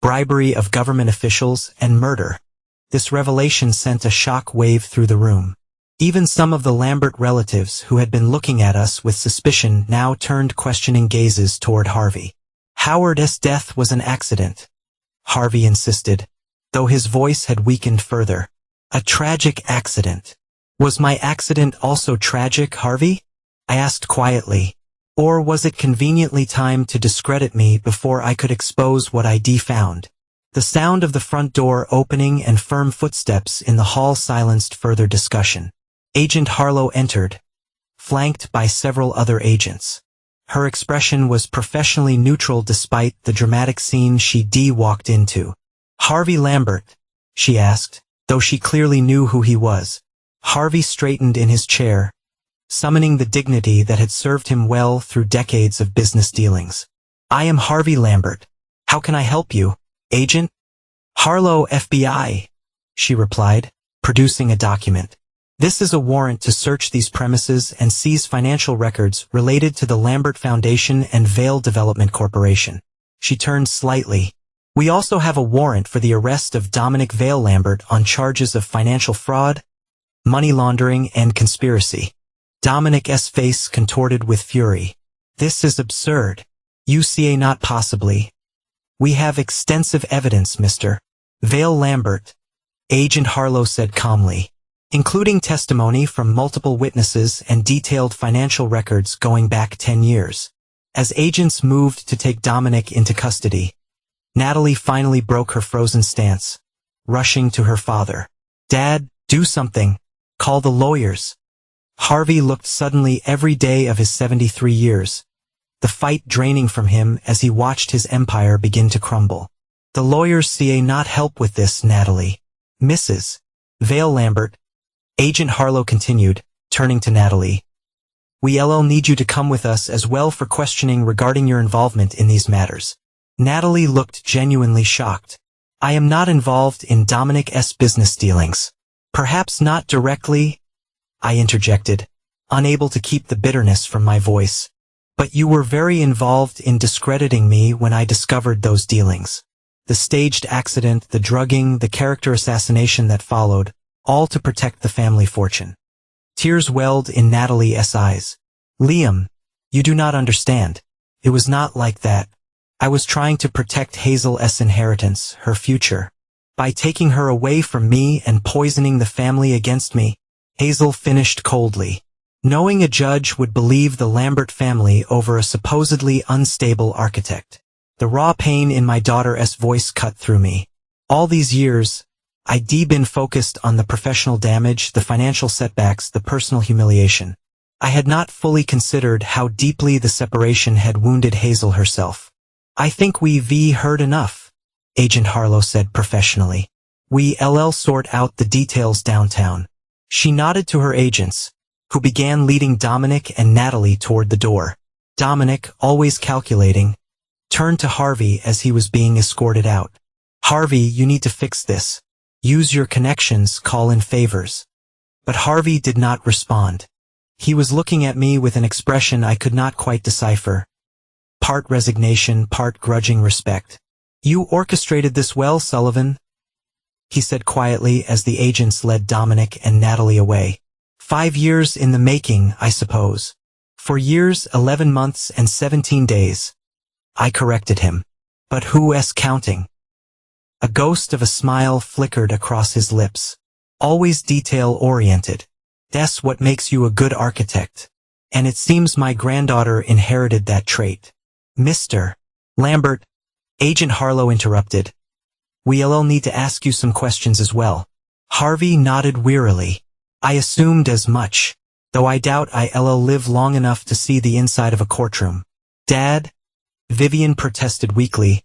bribery of government officials, and murder." This revelation sent a shock wave through the room. Even some of the Lambert relatives who had been looking at us with suspicion now turned questioning gazes toward Harvey. Howard's death was an accident, Harvey insisted, though his voice had weakened further. A tragic accident. Was my accident also tragic, Harvey? I asked quietly. Or was it conveniently timed to discredit me before I could expose what I'd found? The sound of the front door opening and firm footsteps in the hall silenced further discussion. Agent Harlow entered, flanked by several other agents. Her expression was professionally neutral despite the dramatic scene she'd walked into. "Harvey Lambert?" she asked, though she clearly knew who he was. Harvey straightened in his chair, summoning the dignity that had served him well through decades of business dealings. "I am Harvey Lambert. How can I help you, Agent?" "Harlow, FBI," she replied, producing a document. "This is a warrant to search these premises and seize financial records related to the Lambert Foundation and Vale Development Corporation." She turned slightly. "We also have a warrant for the arrest of Dominic Vale Lambert on charges of financial fraud, money laundering, and conspiracy." Dominic's face contorted with fury. "This is absurd. You see, not possibly. We have extensive evidence, Mr. Vale Lambert," Agent Harlow said calmly, "including testimony from multiple witnesses and detailed financial records going back 10 years. As agents moved to take Dominic into custody, Natalie finally broke her frozen stance, rushing to her father. "Dad, do something. Call the lawyers." Harvey looked suddenly every day of his 73 years, the fight draining from him as he watched his empire begin to crumble. "The lawyers see not help with this, Natalie. Mrs. Vale Lambert," Agent Harlow continued, turning to Natalie. "We'll need you to come with us as well for questioning regarding your involvement in these matters." Natalie looked genuinely shocked. "I am not involved in Dominic's business dealings." "Perhaps not directly," I interjected, unable to keep the bitterness from my voice. "But you were very involved in discrediting me when I discovered those dealings. The staged accident, the drugging, the character assassination that followed, all to protect the family fortune." Tears welled in Natalie's eyes. "Liam, you do not understand. It was not like that. I was trying to protect Hazel's inheritance, her future. By taking her away from me and poisoning the family against me," Hazel finished coldly. "Knowing a judge would believe the Lambert family over a supposedly unstable architect." The raw pain in my daughter's voice cut through me. All these years, I'd been focused on the professional damage, the financial setbacks, the personal humiliation. I had not fully considered how deeply the separation had wounded Hazel herself. "I think we've heard enough," Agent Harlow said professionally. "We'll sort out the details downtown." She nodded to her agents, who began leading Dominic and Natalie toward the door. Dominic, always calculating, turned to Harvey as he was being escorted out. "Harvey, you need to fix this. Use your connections, call in favors." But Harvey did not respond. He was looking at me with an expression I could not quite decipher. Part resignation, part grudging respect. "You orchestrated this well, Sullivan," he said quietly as the agents led Dominic and Natalie away. 5 years in the making, I suppose. 4 years, 11 months, and 17 days. I corrected him. "But who's counting?" A ghost of a smile flickered across his lips. "Always detail-oriented. That's what makes you a good architect. And it seems my granddaughter inherited that trait." "Mr. Lambert," Agent Harlow interrupted. "We'll need to ask you some questions as well." Harvey nodded wearily. "I assumed as much, though I doubt I'll live long enough to see the inside of a courtroom." "Dad?" Vivian protested weakly,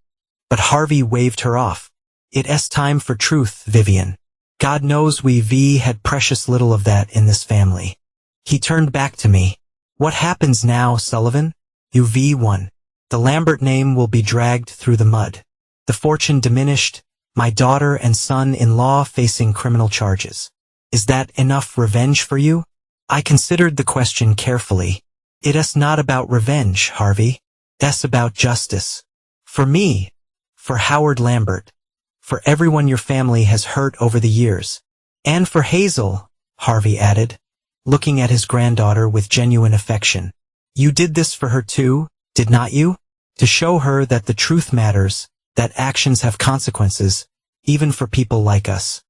but Harvey waved her off. "It's time for truth, Vivian. God knows we've had precious little of that in this family." He turned back to me. "What happens now, Sullivan? You've won. The Lambert name will be dragged through the mud. The fortune diminished, my daughter and son-in-law facing criminal charges. Is that enough revenge for you?" I considered the question carefully. "It's not about revenge, Harvey. It's about justice. For me, for Howard Lambert, for everyone your family has hurt over the years. And for Hazel," Harvey added, looking at his granddaughter with genuine affection. You did this for her too, did not you? To show her that the truth matters, that actions have consequences, even for people like us.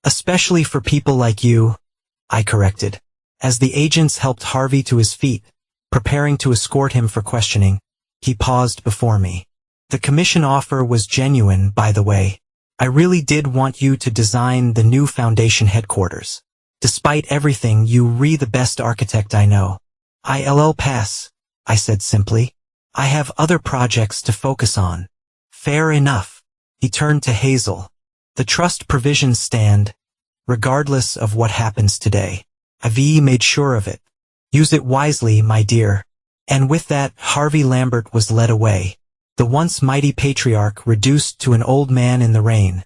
Especially for people like you, I corrected. As the agents helped Harvey to his feet, preparing to escort him for questioning, he paused before me. The commission offer was genuine, by the way. I really did want you to design the new foundation headquarters. Despite everything, you re the best architect I know. I'll pass, I said simply. I have other projects to focus on. Fair enough. He turned to Hazel. The trust provisions stand, regardless of what happens today. I've made sure of it. Use it wisely, my dear. And with that, Harvey Lambert was led away. The once mighty patriarch reduced to an old man in the rain.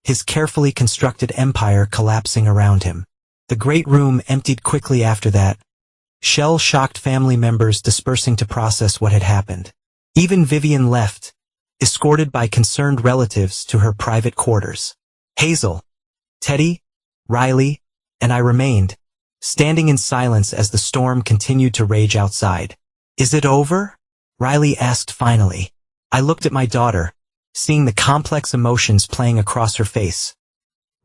His carefully constructed empire collapsing around him. The great room emptied quickly after that, shell-shocked family members dispersing to process what had happened. Even Vivian left, escorted by concerned relatives to her private quarters. Hazel, Teddy, Riley, and I remained, standing in silence as the storm continued to rage outside. Is it over? Riley asked finally. I looked at my daughter, seeing the complex emotions playing across her face.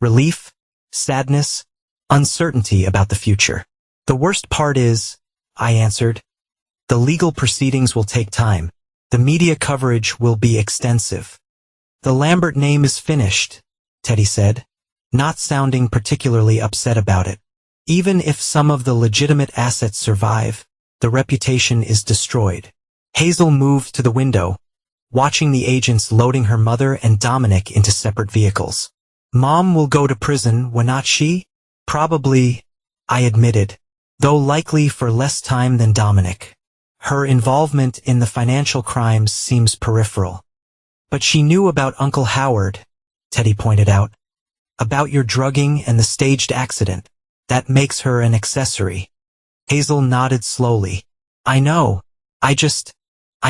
Relief, sadness, uncertainty about the future. The worst part is, I answered, the legal proceedings will take time. The media coverage will be extensive. The Lambert name is finished, Teddy said, not sounding particularly upset about it. Even if some of the legitimate assets survive, the reputation is destroyed. Hazel moved to the window, watching the agents loading her mother and Dominic into separate vehicles. Mom will go to prison, will not she? Probably, I admitted, though likely for less time than Dominic. Her involvement in the financial crimes seems peripheral. But she knew about Uncle Howard, Teddy pointed out. About your drugging and the staged accident. That makes her an accessory. Hazel nodded slowly. I know. I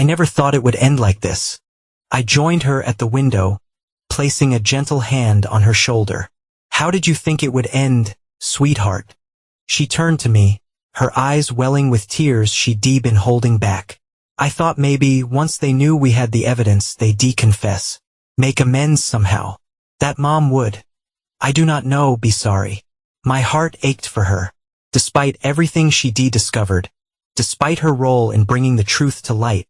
never thought it would end like this. I joined her at the window, placing a gentle hand on her shoulder. How did you think it would end, sweetheart? She turned to me, her eyes welling with tears she'd been holding back. I thought maybe once they knew we had the evidence they'd deconfess, make amends somehow. That Mom would. I do not know, be sorry. My heart ached for her. Despite everything she discovered, despite her role in bringing the truth to light,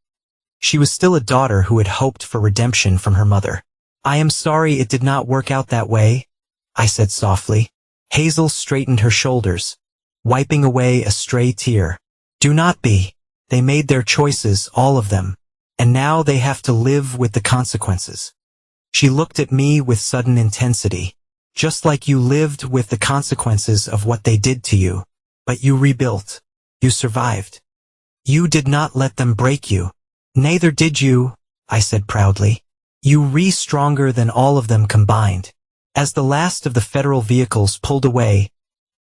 she was still a daughter who had hoped for redemption from her mother. I am sorry it did not work out that way, I said softly. Hazel straightened her shoulders, wiping away a stray tear. Do not be. They made their choices, all of them, and now they have to live with the consequences. She looked at me with sudden intensity. Just like you lived with the consequences of what they did to you, but you rebuilt. You survived. You did not let them break you. Neither did you, I said proudly. You re-stronger than all of them combined. As the last of the federal vehicles pulled away,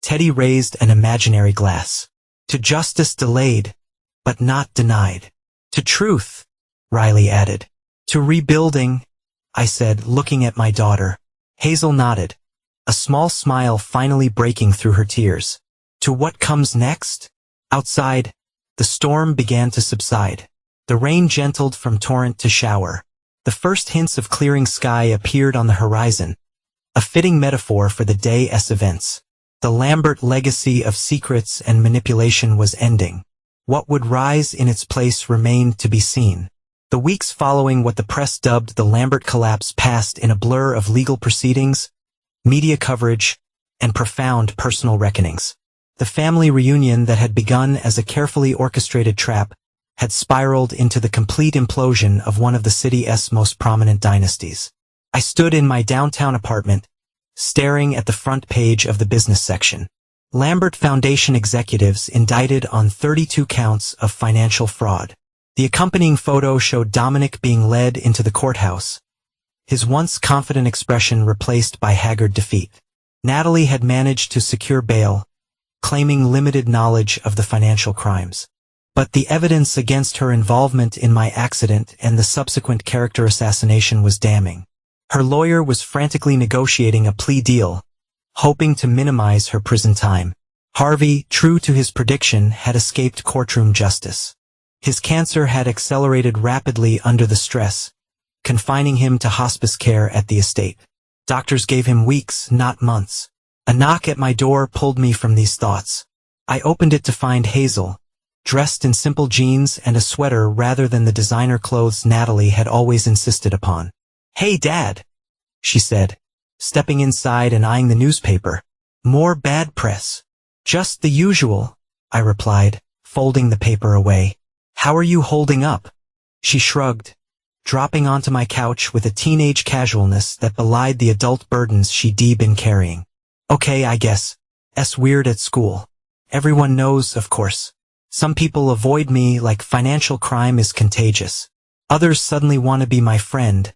Teddy raised an imaginary glass. To justice delayed, but not denied. To truth, Riley added. To rebuilding, I said, looking at my daughter. Hazel nodded, a small smile finally breaking through her tears. To what comes next? Outside, the storm began to subside. The rain gentled from torrent to shower. The first hints of clearing sky appeared on the horizon, a fitting metaphor for the day's events. The Lambert legacy of secrets and manipulation was ending. What would rise in its place remained to be seen. The weeks following what the press dubbed the Lambert collapse passed in a blur of legal proceedings, media coverage, and profound personal reckonings. The family reunion that had begun as a carefully orchestrated trap had spiraled into the complete implosion of one of the city's most prominent dynasties. I stood in my downtown apartment, staring at the front page of the business section. Lambert Foundation executives indicted on 32 counts of financial fraud. The accompanying photo showed Dominic being led into the courthouse, his once confident expression replaced by haggard defeat. Natalie had managed to secure bail, claiming limited knowledge of the financial crimes. But the evidence against her involvement in my accident and the subsequent character assassination was damning. Her lawyer was frantically negotiating a plea deal, hoping to minimize her prison time. Harvey, true to his prediction, had escaped courtroom justice. His cancer had accelerated rapidly under the stress, confining him to hospice care at the estate. Doctors gave him weeks, not months. A knock at my door pulled me from these thoughts. I opened it to find Hazel, dressed in simple jeans and a sweater rather than the designer clothes Natalie had always insisted upon. "Hey, Dad," she said, stepping inside and eyeing the newspaper. "More bad press." "Just the usual," I replied, folding the paper away. "How are you holding up?" She shrugged, dropping onto my couch with a teenage casualness that belied the adult burdens she'd been carrying. "Okay, I guess. Weird at school. Everyone knows, of course. Some people avoid me like financial crime is contagious. Others suddenly want to be my friend,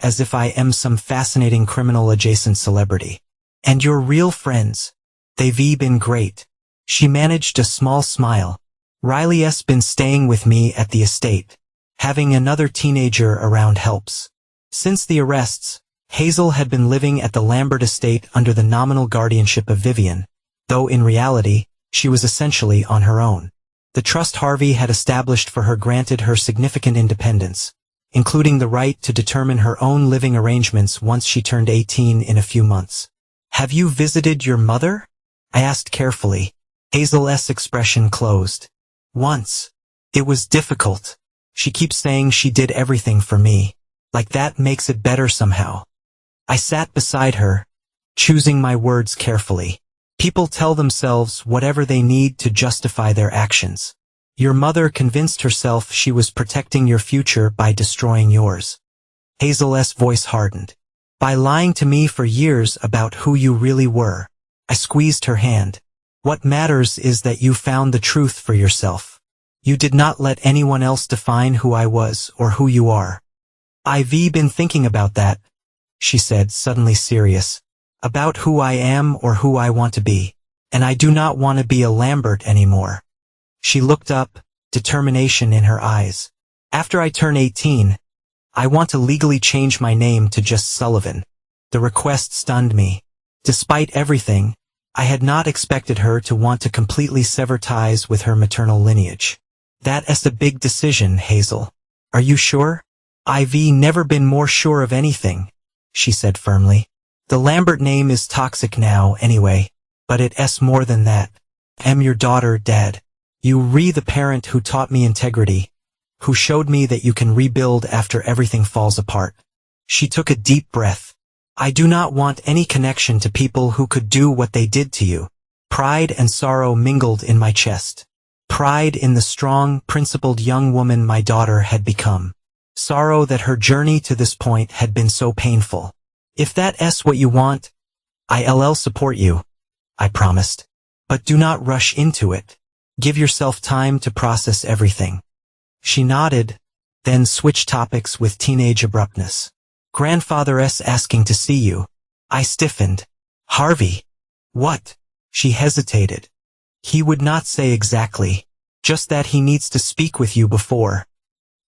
as if I am some fascinating criminal-adjacent celebrity. And your real friends? They've been great." She managed a small smile. "Riley's been staying with me at the estate. Having another teenager around helps." Since the arrests, Hazel had been living at the Lambert estate under the nominal guardianship of Vivian, though in reality, she was essentially on her own. The trust Harvey had established for her granted her significant independence, including the right to determine her own living arrangements once she turned 18 in a few months. "Have you visited your mother?" I asked carefully. Hazel's expression closed. "Once. It was difficult. She keeps saying she did everything for me. Like that makes it better somehow." I sat beside her, choosing my words carefully. People tell themselves whatever they need to justify their actions. Your mother convinced herself she was protecting your future by destroying yours. Hazel's voice hardened. "By lying to me for years about who you really were." I squeezed her hand. "What matters is that you found the truth for yourself. You did not let anyone else define who I was or who you are." "I've been thinking about that," she said, suddenly serious. "About who I am or who I want to be. And I do not want to be a Lambert anymore." She looked up, determination in her eyes. "After I turn 18, I want to legally change my name to just Sullivan." The request stunned me. Despite everything, I had not expected her to want to completely sever ties with her maternal lineage. "That's a big decision, Hazel. Are you sure?" "I've never been more sure of anything," she said firmly. "The Lambert name is toxic now anyway, but it's more than that. I'm your daughter, Dad. You the parent who taught me integrity, who showed me that you can rebuild after everything falls apart." She took a deep breath. "I do not want any connection to people who could do what they did to you." Pride and sorrow mingled in my chest. Pride in the strong, principled young woman my daughter had become. Sorrow that her journey to this point had been so painful. "If that's what you want, I'll support you," I promised. "But do not rush into it. Give yourself time to process everything." She nodded, then switched topics with teenage abruptness. "Grandfather's asking to see you." I stiffened. "Harvey?" "What?" She hesitated. "He would not say exactly. Just that he needs to speak with you before."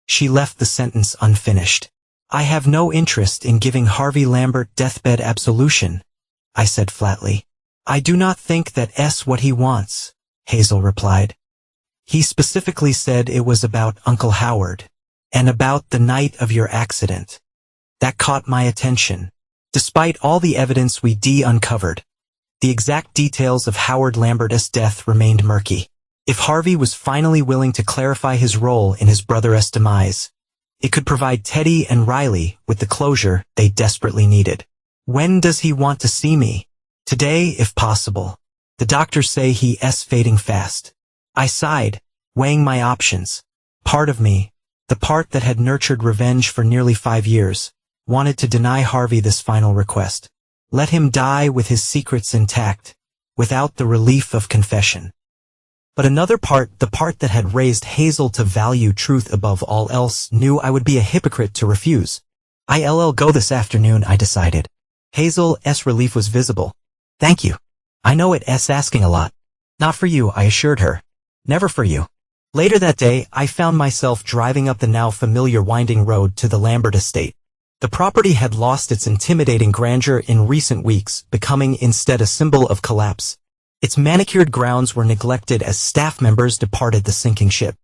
She left the sentence unfinished. "I have no interest in giving Harvey Lambert deathbed absolution," I said flatly. "I do not think that's what he wants," Hazel replied. "He specifically said it was about Uncle Howard, and about the night of your accident." That caught my attention. Despite all the evidence we uncovered, the exact details of Howard Lambert's death remained murky. If Harvey was finally willing to clarify his role in his brother's demise, it could provide Teddy and Riley with the closure they desperately needed. "When does he want to see me?" "Today, if possible. The doctors say he's fading fast." I sighed, weighing my options. Part of me, the part that had nurtured revenge for nearly 5 years, wanted to deny Harvey this final request. Let him die with his secrets intact, without the relief of confession. But another part, the part that had raised Hazel to value truth above all else, knew I would be a hypocrite to refuse. "I'll go this afternoon," I decided. Hazel's relief was visible. "Thank you. I know it's asking a lot." "Not for you," I assured her. "Never for you." Later that day, I found myself driving up the now familiar winding road to the Lambert estate. The property had lost its intimidating grandeur in recent weeks, becoming instead a symbol of collapse. Its manicured grounds were neglected as staff members departed the sinking ship.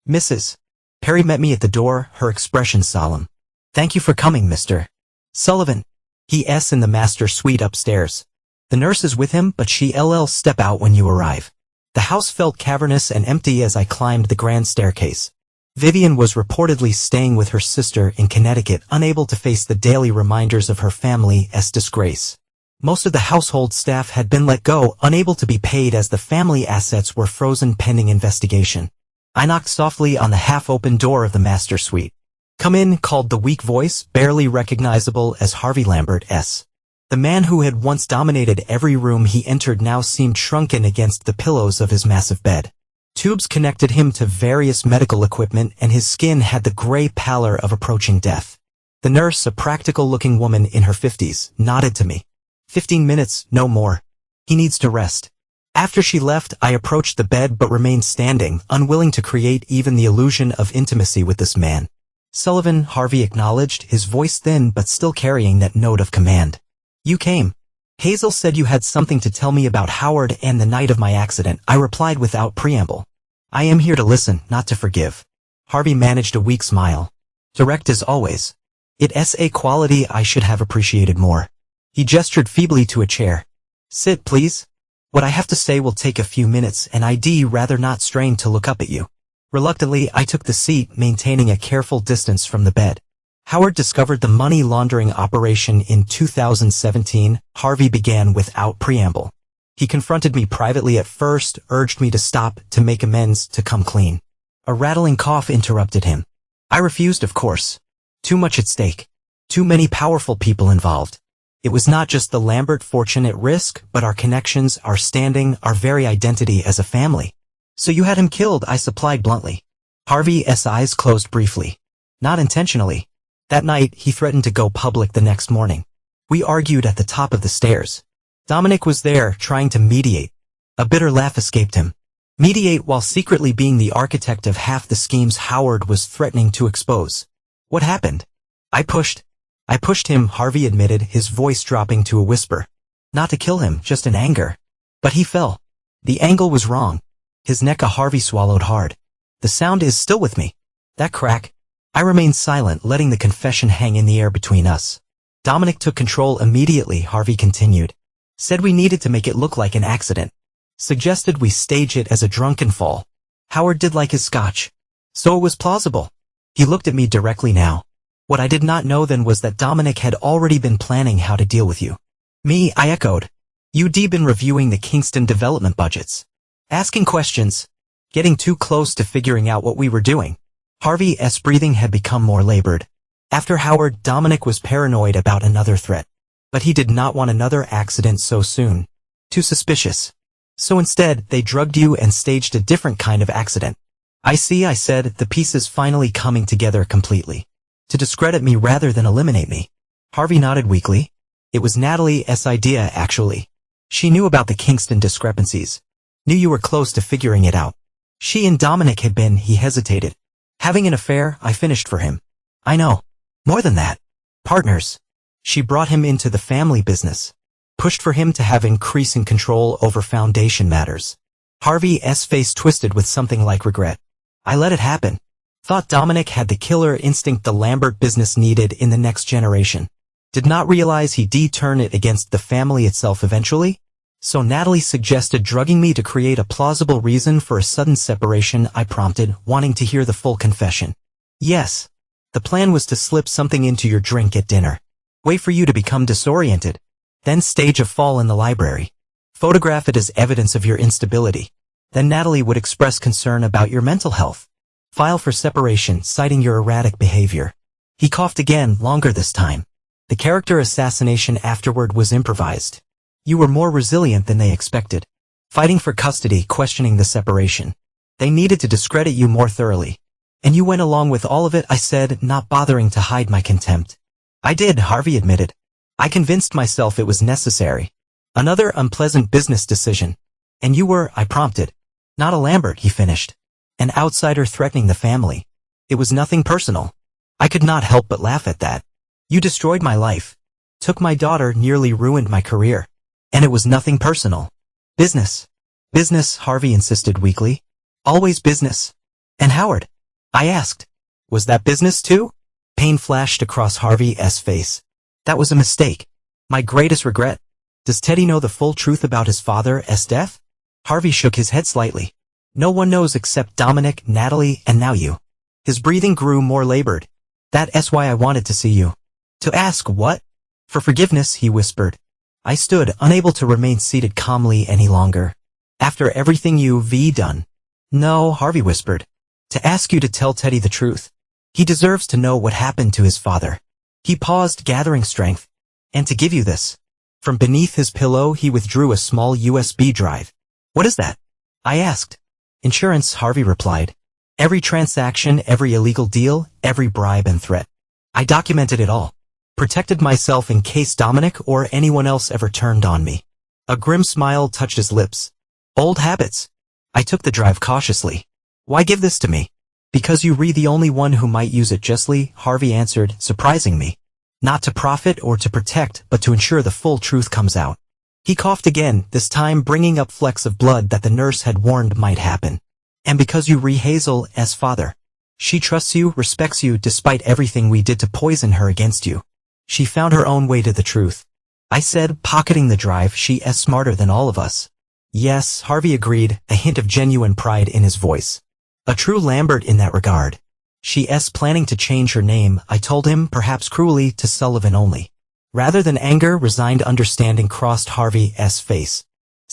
Mrs. Perry met me at the door, her expression solemn. Thank you for coming, Mr. Sullivan. He*s in the master suite upstairs. The nurse is with him, but she'll step out when you arrive. The house felt cavernous and empty as I climbed the grand staircase. Vivian was reportedly staying with her sister in Connecticut, unable to face the daily reminders of her family's disgrace. Most of the household staff had been let go, unable to be paid as the family assets were frozen pending investigation. I knocked softly on the half-open door of the master suite. Come in, called the weak voice, barely recognizable as Harvey Lambert's. The man who had once dominated every room he entered now seemed shrunken against the pillows of his massive bed. Tubes connected him to various medical equipment, and his skin had the gray pallor of approaching death. The nurse, a practical-looking woman in her 50s, nodded to me. 15 minutes, no more. He needs to rest. After she left, I approached the bed but remained standing, unwilling to create even the illusion of intimacy with this man. Sullivan, Harvey acknowledged, his voice thin but still carrying that note of command. You came. Hazel said you had something to tell me about Howard and the night of my accident, I replied without preamble. I am here to listen, not to forgive. Harvey managed a weak smile. Direct as always. It's a quality I should have appreciated more. He gestured feebly to a chair. Sit, please. What I have to say will take a few minutes, and I'd rather not strain to look up at you. Reluctantly, I took the seat, maintaining a careful distance from the bed. Howard discovered the money laundering operation in 2017, Harvey began without preamble. He confronted me privately at first, urged me to stop, to make amends, to come clean. A rattling cough interrupted him. I refused, of course. Too much at stake. Too many powerful people involved. It was not just the Lambert fortune at risk, but our connections, our standing, our very identity as a family. So you had him killed, I supplied bluntly. Harvey's eyes closed briefly. Not intentionally. That night, he threatened to go public the next morning. We argued at the top of the stairs. Dominic was there, trying to mediate. A bitter laugh escaped him. Mediate while secretly being the architect of half the schemes Howard was threatening to expose. What happened? I pushed him, Harvey admitted, his voice dropping to a whisper. Not to kill him, just in anger. But he fell. The angle was wrong. His neck. Harvey swallowed hard. The sound is still with me. That crack. I remained silent, letting the confession hang in the air between us. Dominic took control immediately, Harvey continued. Said we needed to make it look like an accident. Suggested we stage it as a drunken fall. Howard did like his scotch. So it was plausible. He looked at me directly now. What I did not know then was that Dominic had already been planning how to deal with you. Me, I echoed. You'd been reviewing the Kingston development budgets. Asking questions. Getting too close to figuring out what we were doing. Harvey's breathing had become more labored. After Howard, Dominic was paranoid about another threat. But he did not want another accident so soon. Too suspicious. So instead, they drugged you and staged a different kind of accident. I see, I said, the pieces finally coming together completely. To discredit me rather than eliminate me. Harvey nodded weakly. It was Natalie's idea, actually. She knew about the Kingston discrepancies. Knew you were close to figuring it out. She and Dominic had been, he hesitated. Having an affair, I finished for him. I know. More than that. Partners. She brought him into the family business. Pushed for him to have increasing control over foundation matters. Harvey's face twisted with something like regret. I let it happen. Thought Dominic had the killer instinct the Lambert business needed in the next generation. Did not realize he'd turn it against the family itself eventually? So Natalie suggested drugging me to create a plausible reason for a sudden separation, I prompted, wanting to hear the full confession. Yes. The plan was to slip something into your drink at dinner. Wait for you to become disoriented. Then stage a fall in the library. Photograph it as evidence of your instability. Then Natalie would express concern about your mental health. File for separation, citing your erratic behavior. He coughed again, longer this time. The character assassination afterward was improvised. You were more resilient than they expected. Fighting for custody, questioning the separation. They needed to discredit you more thoroughly. And you went along with all of it, I said, not bothering to hide my contempt. I did, Harvey admitted. I convinced myself it was necessary. Another unpleasant business decision. And you were, I prompted. Not a Lambert, he finished. An outsider threatening the family. It was nothing personal. I could not help but laugh at that. You destroyed my life. Took my daughter, nearly ruined my career. And it was nothing personal. Business. Business, Harvey insisted weakly. Always business. And Howard? I asked. Was that business too? Pain flashed across Harvey's face. That was a mistake. My greatest regret. Does Teddy know the full truth about his father's death? Harvey shook his head slightly. No one knows except Dominic, Natalie, and now you. His breathing grew more labored. That's why I wanted to see you. To ask what? For forgiveness, he whispered. I stood, unable to remain seated calmly any longer. After everything you've done. No, Harvey whispered. To ask you to tell Teddy the truth. He deserves to know what happened to his father. He paused, gathering strength. And to give you this. From beneath his pillow, he withdrew a small USB drive. What is that? I asked. Insurance, Harvey replied. Every transaction, every illegal deal, every bribe and threat. I documented it all. Protected myself in case Dominic or anyone else ever turned on me. A grim smile touched his lips. Old habits. I took the drive cautiously. Why give this to me? Because you're the only one who might use it justly, Harvey answered, surprising me. Not to profit or to protect, but to ensure the full truth comes out. He coughed again, this time bringing up flecks of blood that the nurse had warned might happen. And because you Hazel's father. She trusts you, respects you, despite everything we did to poison her against you. She found her own way to the truth. I said, pocketing the drive, she's smarter than all of us. Yes, Harvey agreed, a hint of genuine pride in his voice. A true Lambert in that regard. She's planning to change her name, I told him, perhaps cruelly, to Sullivan only. Rather than anger, resigned understanding crossed Harvey's face.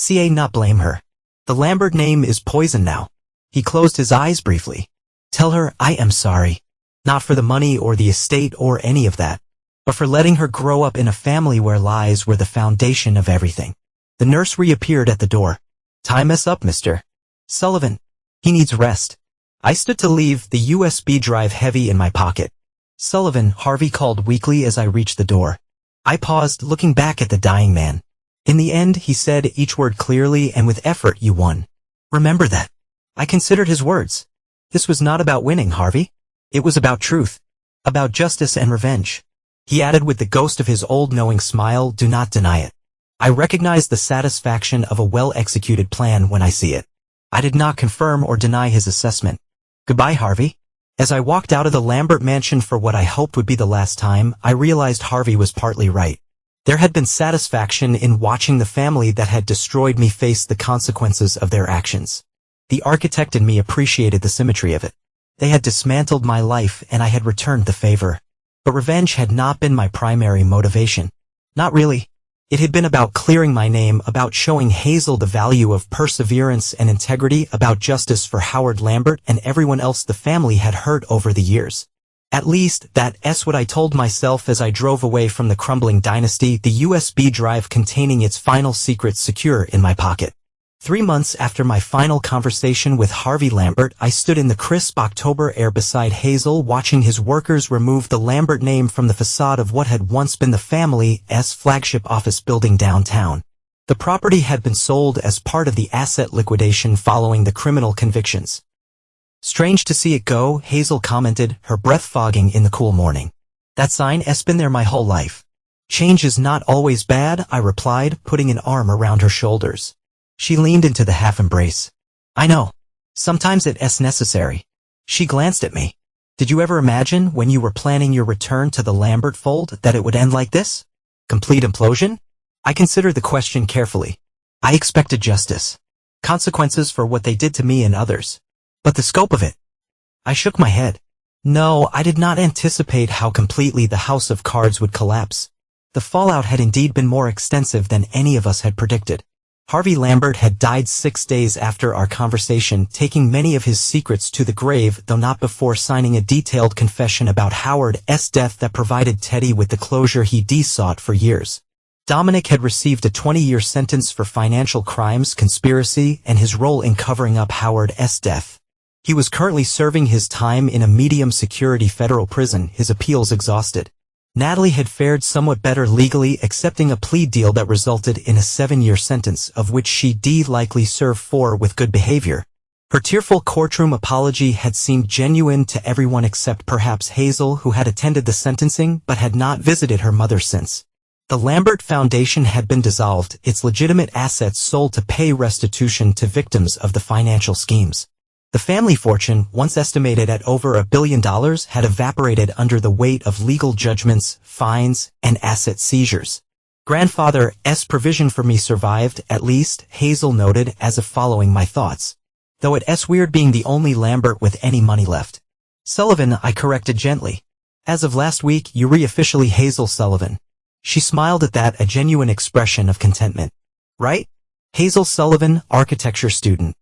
Not blame her. The Lambert name is poison now. He closed his eyes briefly. Tell her I am sorry. Not for the money or the estate or any of that, but for letting her grow up in a family where lies were the foundation of everything. The nurse reappeared at the door. Time's up, Mr. Sullivan. He needs rest. I stood to leave, the USB drive heavy in my pocket. Sullivan, Harvey called weakly as I reached the door. I paused, looking back at the dying man. In the end, he said each word clearly and with effort, you won. Remember that. I considered his words. This was not about winning, Harvey. It was about truth. About justice and revenge. He added with the ghost of his old knowing smile, do not deny it. I recognize the satisfaction of a well-executed plan when I see it. I did not confirm or deny his assessment. Goodbye, Harvey. As I walked out of the Lambert mansion for what I hoped would be the last time, I realized Harvey was partly right. There had been satisfaction in watching the family that had destroyed me face the consequences of their actions. The architect in me appreciated the symmetry of it. They had dismantled my life and I had returned the favor. But revenge had not been my primary motivation. Not really. It had been about clearing my name, about showing Hazel the value of perseverance and integrity, about justice for Howard Lambert and everyone else the family had hurt over the years. At least, that's what I told myself as I drove away from the crumbling dynasty, the USB drive containing its final secrets secure in my pocket. 3 months after my final conversation with Harvey Lambert, I stood in the crisp October air beside Hazel watching his workers remove the Lambert name from the facade of what had once been the family's flagship office building downtown. The property had been sold as part of the asset liquidation following the criminal convictions. Strange to see it go, Hazel commented, her breath fogging in the cool morning. That sign's been there my whole life. Change is not always bad, I replied, putting an arm around her shoulders. She leaned into the half-embrace. I know. Sometimes it's necessary. She glanced at me. Did you ever imagine, when you were planning your return to the Lambert fold, that it would end like this? Complete implosion? I considered the question carefully. I expected justice. Consequences for what they did to me and others. But the scope of it? I shook my head. No, I did not anticipate how completely the house of cards would collapse. The fallout had indeed been more extensive than any of us had predicted. Harvey Lambert had died 6 days after our conversation, taking many of his secrets to the grave, though not before signing a detailed confession about Howard's death that provided Teddy with the closure he sought for years. Dominic had received a 20-year sentence for financial crimes, conspiracy, and his role in covering up Howard's death. He was currently serving his time in a medium-security federal prison, his appeals exhausted. Natalie had fared somewhat better legally, accepting a plea deal that resulted in a 7-year sentence, of which she'd likely serve 4 with good behavior. Her tearful courtroom apology had seemed genuine to everyone except perhaps Hazel, who had attended the sentencing but had not visited her mother since. The Lambert Foundation had been dissolved, its legitimate assets sold to pay restitution to victims of the financial schemes. The family fortune, once estimated at over $1 billion, had evaporated under the weight of legal judgments, fines, and asset seizures. Grandfather's provision for me survived, at least, Hazel noted as if following my thoughts. Though it's weird being the only Lambert with any money left. Sullivan, I corrected gently. As of last week, you're officially Hazel Sullivan. She smiled at that, a genuine expression of contentment. Right? Hazel Sullivan, architecture student.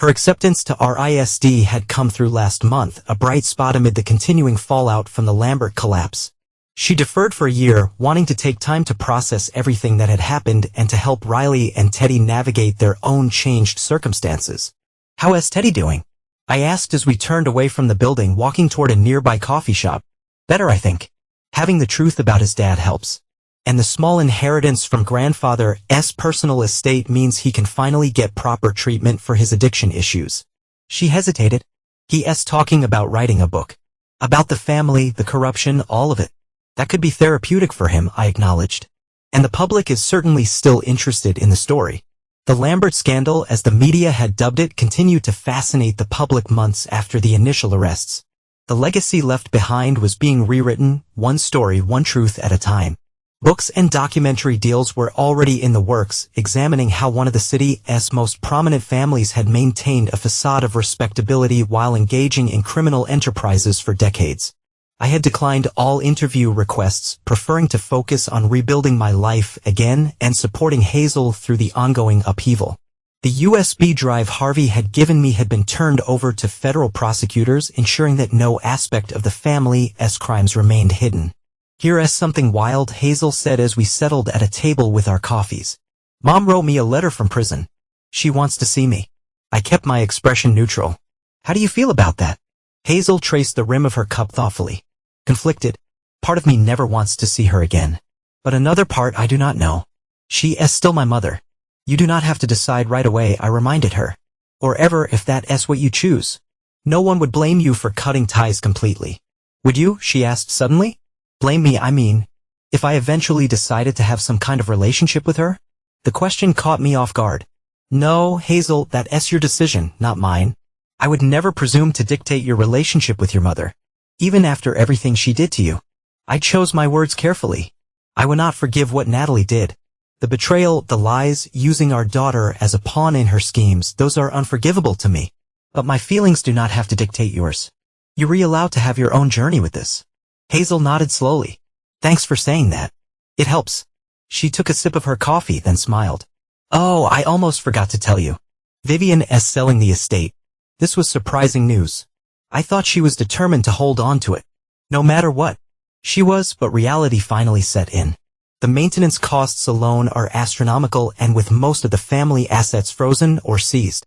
Her acceptance to RISD had come through last month, a bright spot amid the continuing fallout from the Lambert collapse. She deferred for a year, wanting to take time to process everything that had happened and to help Riley and Teddy navigate their own changed circumstances. How is Teddy doing? I asked as we turned away from the building, walking toward a nearby coffee shop. Better, I think. Having the truth about his dad helps. And the small inheritance from grandfather's personal estate means he can finally get proper treatment for his addiction issues. She hesitated. He's talking about writing a book. About the family, the corruption, all of it. That could be therapeutic for him, I acknowledged. And the public is certainly still interested in the story. The Lambert scandal, as the media had dubbed it, continued to fascinate the public months after the initial arrests. The legacy left behind was being rewritten, one story, one truth at a time. Books and documentary deals were already in the works, examining how one of the city's most prominent families had maintained a facade of respectability while engaging in criminal enterprises for decades. I had declined all interview requests, preferring to focus on rebuilding my life again and supporting Hazel through the ongoing upheaval. The USB drive Harvey had given me had been turned over to federal prosecutors, ensuring that no aspect of the family's crimes remained hidden. Here's something wild, Hazel said as we settled at a table with our coffees. Mom wrote me a letter from prison. She wants to see me. I kept my expression neutral. How do you feel about that? Hazel traced the rim of her cup thoughtfully. Conflicted. Part of me never wants to see her again. But another part I do not know. She is still my mother. You do not have to decide right away, I reminded her. Or ever if that is what you choose. No one would blame you for cutting ties completely. Would you? She asked suddenly. Blame me, I mean. If I eventually decided to have some kind of relationship with her? The question caught me off guard. No, Hazel, that is your decision, not mine. I would never presume to dictate your relationship with your mother. Even after everything she did to you. I chose my words carefully. I would not forgive what Natalie did. The betrayal, the lies, using our daughter as a pawn in her schemes, those are unforgivable to me. But my feelings do not have to dictate yours. You're allowed to have your own journey with this. Hazel nodded slowly. Thanks for saying that. It helps. She took a sip of her coffee, then smiled. Oh, I almost forgot to tell you. Vivian is selling the estate. This was surprising news. I thought she was determined to hold on to it. No matter what. She was, but reality finally set in. The maintenance costs alone are astronomical, and with most of the family assets frozen or seized.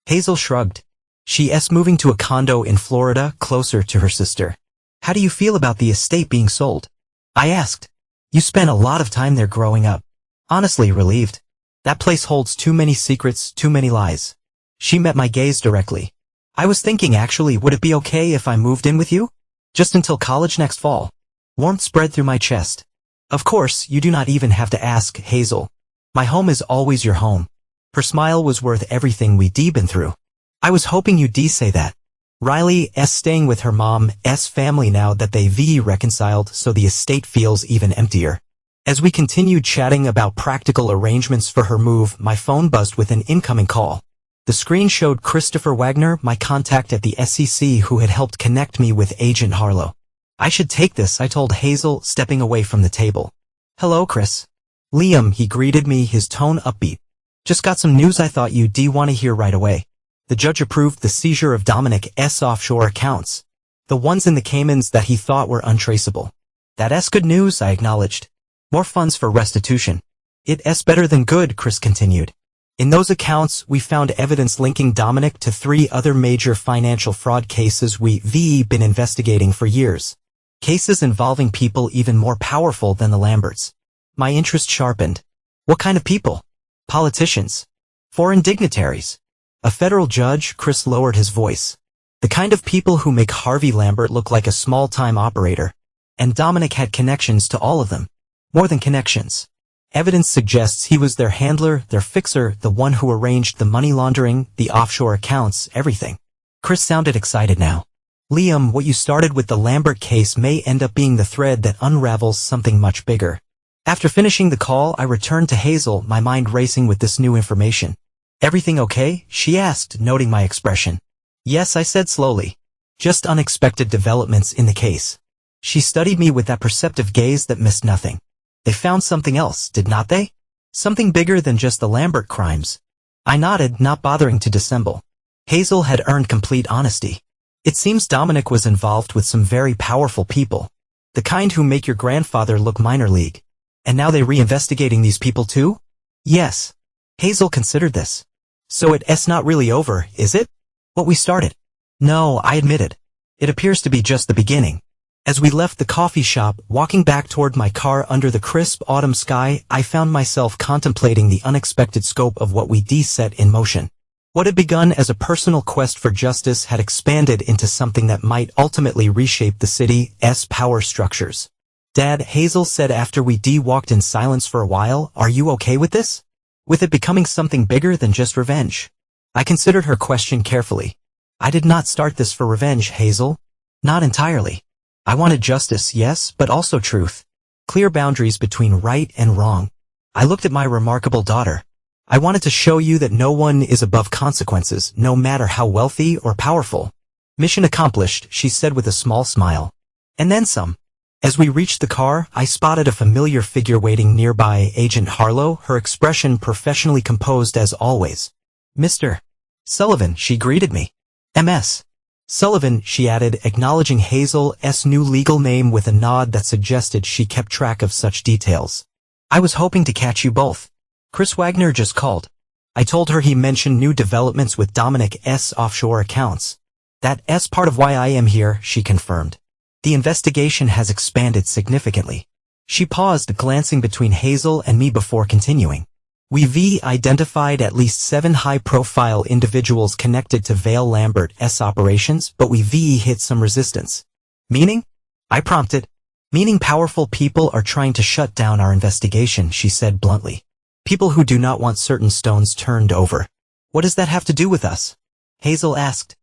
Hazel shrugged. She is moving to a condo in Florida, closer to her sister. How do you feel about the estate being sold? I asked. You spent a lot of time there growing up. Honestly, relieved. That place holds too many secrets, too many lies. She met my gaze directly. I was thinking actually, would it be okay if I moved in with you? Just until college next fall. Warmth spread through my chest. Of course, you do not even have to ask, Hazel. My home is always your home. Her smile was worth everything we'd been through. I was hoping you'd say that. Riley is staying with her mom's family now that they've reconciled, so the estate feels even emptier. As we continued chatting about practical arrangements for her move, my phone buzzed with an incoming call. The screen showed Christopher Wagner, my contact at the SEC who had helped connect me with Agent Harlow. I should take this, I told Hazel, stepping away from the table. Hello, Chris. Liam, he greeted me, his tone upbeat. Just got some news I thought you'd want to hear right away. The judge approved the seizure of Dominic's offshore accounts. The ones in the Caymans that he thought were untraceable. That's good news, I acknowledged. More funds for restitution. It's better than good, Chris continued. In those accounts, we found evidence linking Dominic to 3 other major financial fraud cases we've been investigating for years. Cases involving people even more powerful than the Lamberts. My interest sharpened. What kind of people? Politicians. Foreign dignitaries. A federal judge, Chris lowered his voice. The kind of people who make Harvey Lambert look like a small-time operator. And Dominic had connections to all of them. More than connections. Evidence suggests he was their handler, their fixer, the one who arranged the money laundering, the offshore accounts, everything. Chris sounded excited now. Liam, what you started with the Lambert case may end up being the thread that unravels something much bigger. After finishing the call, I returned to Hazel, my mind racing with this new information. Everything okay? She asked, noting my expression. Yes, I said slowly. Just unexpected developments in the case. She studied me with that perceptive gaze that missed nothing. They found something else, did not they? Something bigger than just the Lambert crimes. I nodded, not bothering to dissemble. Hazel had earned complete honesty. It seems Dominic was involved with some very powerful people. The kind who make your grandfather look minor league. And now they reinvestigating these people too? Yes. Hazel considered this. So it's not really over, is it? What we started? No, I admitted. It appears to be just the beginning. As we left the coffee shop, walking back toward my car under the crisp autumn sky, I found myself contemplating the unexpected scope of what we set in motion. What had begun as a personal quest for justice had expanded into something that might ultimately reshape the city's power structures. Dad, Hazel said after we walked in silence for a while, are you okay with this? With it becoming something bigger than just revenge? I considered her question carefully. I did not start this for revenge, Hazel. Not entirely. I wanted justice, yes, but also truth. Clear boundaries between right and wrong. I looked at my remarkable daughter. I wanted to show you that no one is above consequences, no matter how wealthy or powerful. Mission accomplished, she said with a small smile. And then some. As we reached the car, I spotted a familiar figure waiting nearby, Agent Harlow, her expression professionally composed as always. Mr. Sullivan, she greeted me. M.S. Sullivan, she added, acknowledging Hazel's new legal name with a nod that suggested she kept track of such details. I was hoping to catch you both. Chris Wagner just called. I told her he mentioned new developments with Dominic's offshore accounts. That's part of why I am here, she confirmed. The investigation has expanded significantly. She paused, glancing between Hazel and me before continuing. We've identified at least 7 high-profile individuals connected to Vale Lambert's operations, but we've hit some resistance. Meaning? I prompted. Meaning powerful people are trying to shut down our investigation, she said bluntly. People who do not want certain stones turned over. What does that have to do with us? Hazel asked.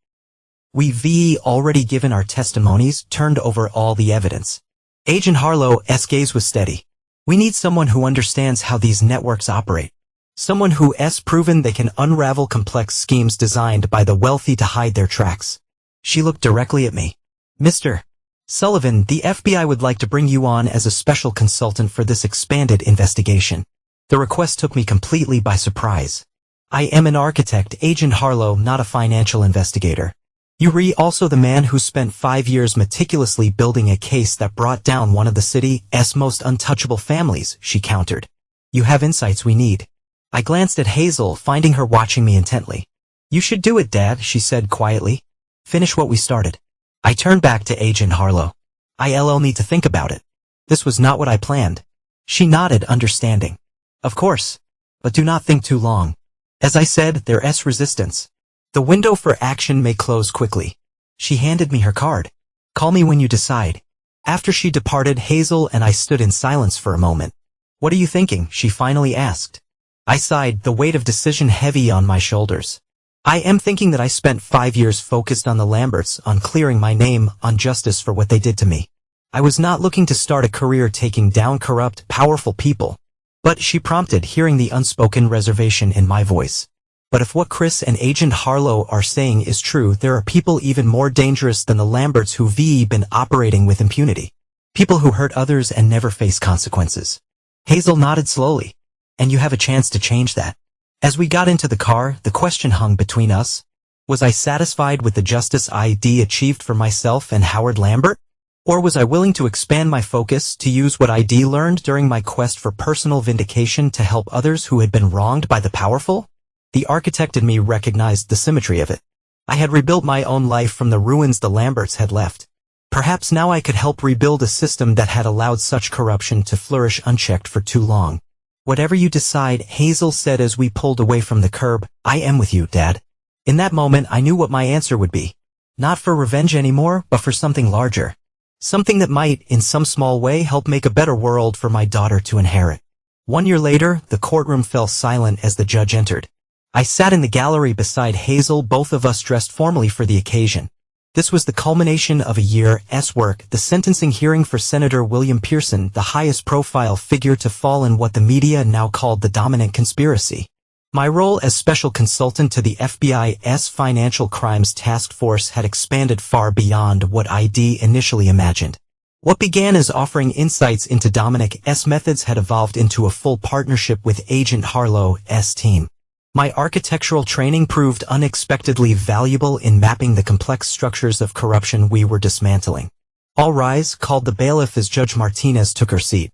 We've already given our testimonies, turned over all the evidence. Agent Harlow's gaze was steady. We need someone who understands how these networks operate. Someone who's proven they can unravel complex schemes designed by the wealthy to hide their tracks. She looked directly at me. Mr. Sullivan, the FBI would like to bring you on as a special consultant for this expanded investigation. The request took me completely by surprise. I am an architect, Agent Harlow, not a financial investigator. You're also the man who spent 5 years meticulously building a case that brought down one of the city's most untouchable families, she countered. You have insights we need. I glanced at Hazel, finding her watching me intently. You should do it, Dad, she said quietly. Finish what we started. I turned back to Agent Harlow. I'll need to think about it. This was not what I planned. She nodded, understanding. Of course. But do not think too long. As I said, there's resistance. The window for action may close quickly. She handed me her card. Call me when you decide. After she departed, Hazel and I stood in silence for a moment. What are you thinking? She finally asked. I sighed, the weight of decision heavy on my shoulders. I am thinking that I spent 5 years focused on the Lamberts, on clearing my name, on justice for what they did to me. I was not looking to start a career taking down corrupt, powerful people. But she prompted, hearing the unspoken reservation in my voice. But if what Chris and Agent Harlow are saying is true, there are people even more dangerous than the Lamberts who've been operating with impunity. People who hurt others and never face consequences. Hazel nodded slowly. And you have a chance to change that. As we got into the car, the question hung between us. Was I satisfied with the justice I'd achieved for myself and Howard Lambert? Or was I willing to expand my focus, to use what I'd learned during my quest for personal vindication to help others who had been wronged by the powerful? The architect in me recognized the symmetry of it. I had rebuilt my own life from the ruins the Lamberts had left. Perhaps now I could help rebuild a system that had allowed such corruption to flourish unchecked for too long. Whatever you decide, Hazel said as we pulled away from the curb, I am with you, Dad. In that moment, I knew what my answer would be. Not for revenge anymore, but for something larger. Something that might, in some small way, help make a better world for my daughter to inherit. 1 year later, the courtroom fell silent as the judge entered. I sat in the gallery beside Hazel, both of us dressed formally for the occasion. This was the culmination of a year's work, the sentencing hearing for Senator William Pearson, the highest profile figure to fall in what the media now called the dominant conspiracy. My role as special consultant to the FBI's Financial Crimes Task Force had expanded far beyond what I'd initially imagined. What began as offering insights into Dominic's methods had evolved into a full partnership with Agent Harlow's team. My architectural training proved unexpectedly valuable in mapping the complex structures of corruption we were dismantling. "All rise," called the bailiff as Judge Martinez took her seat.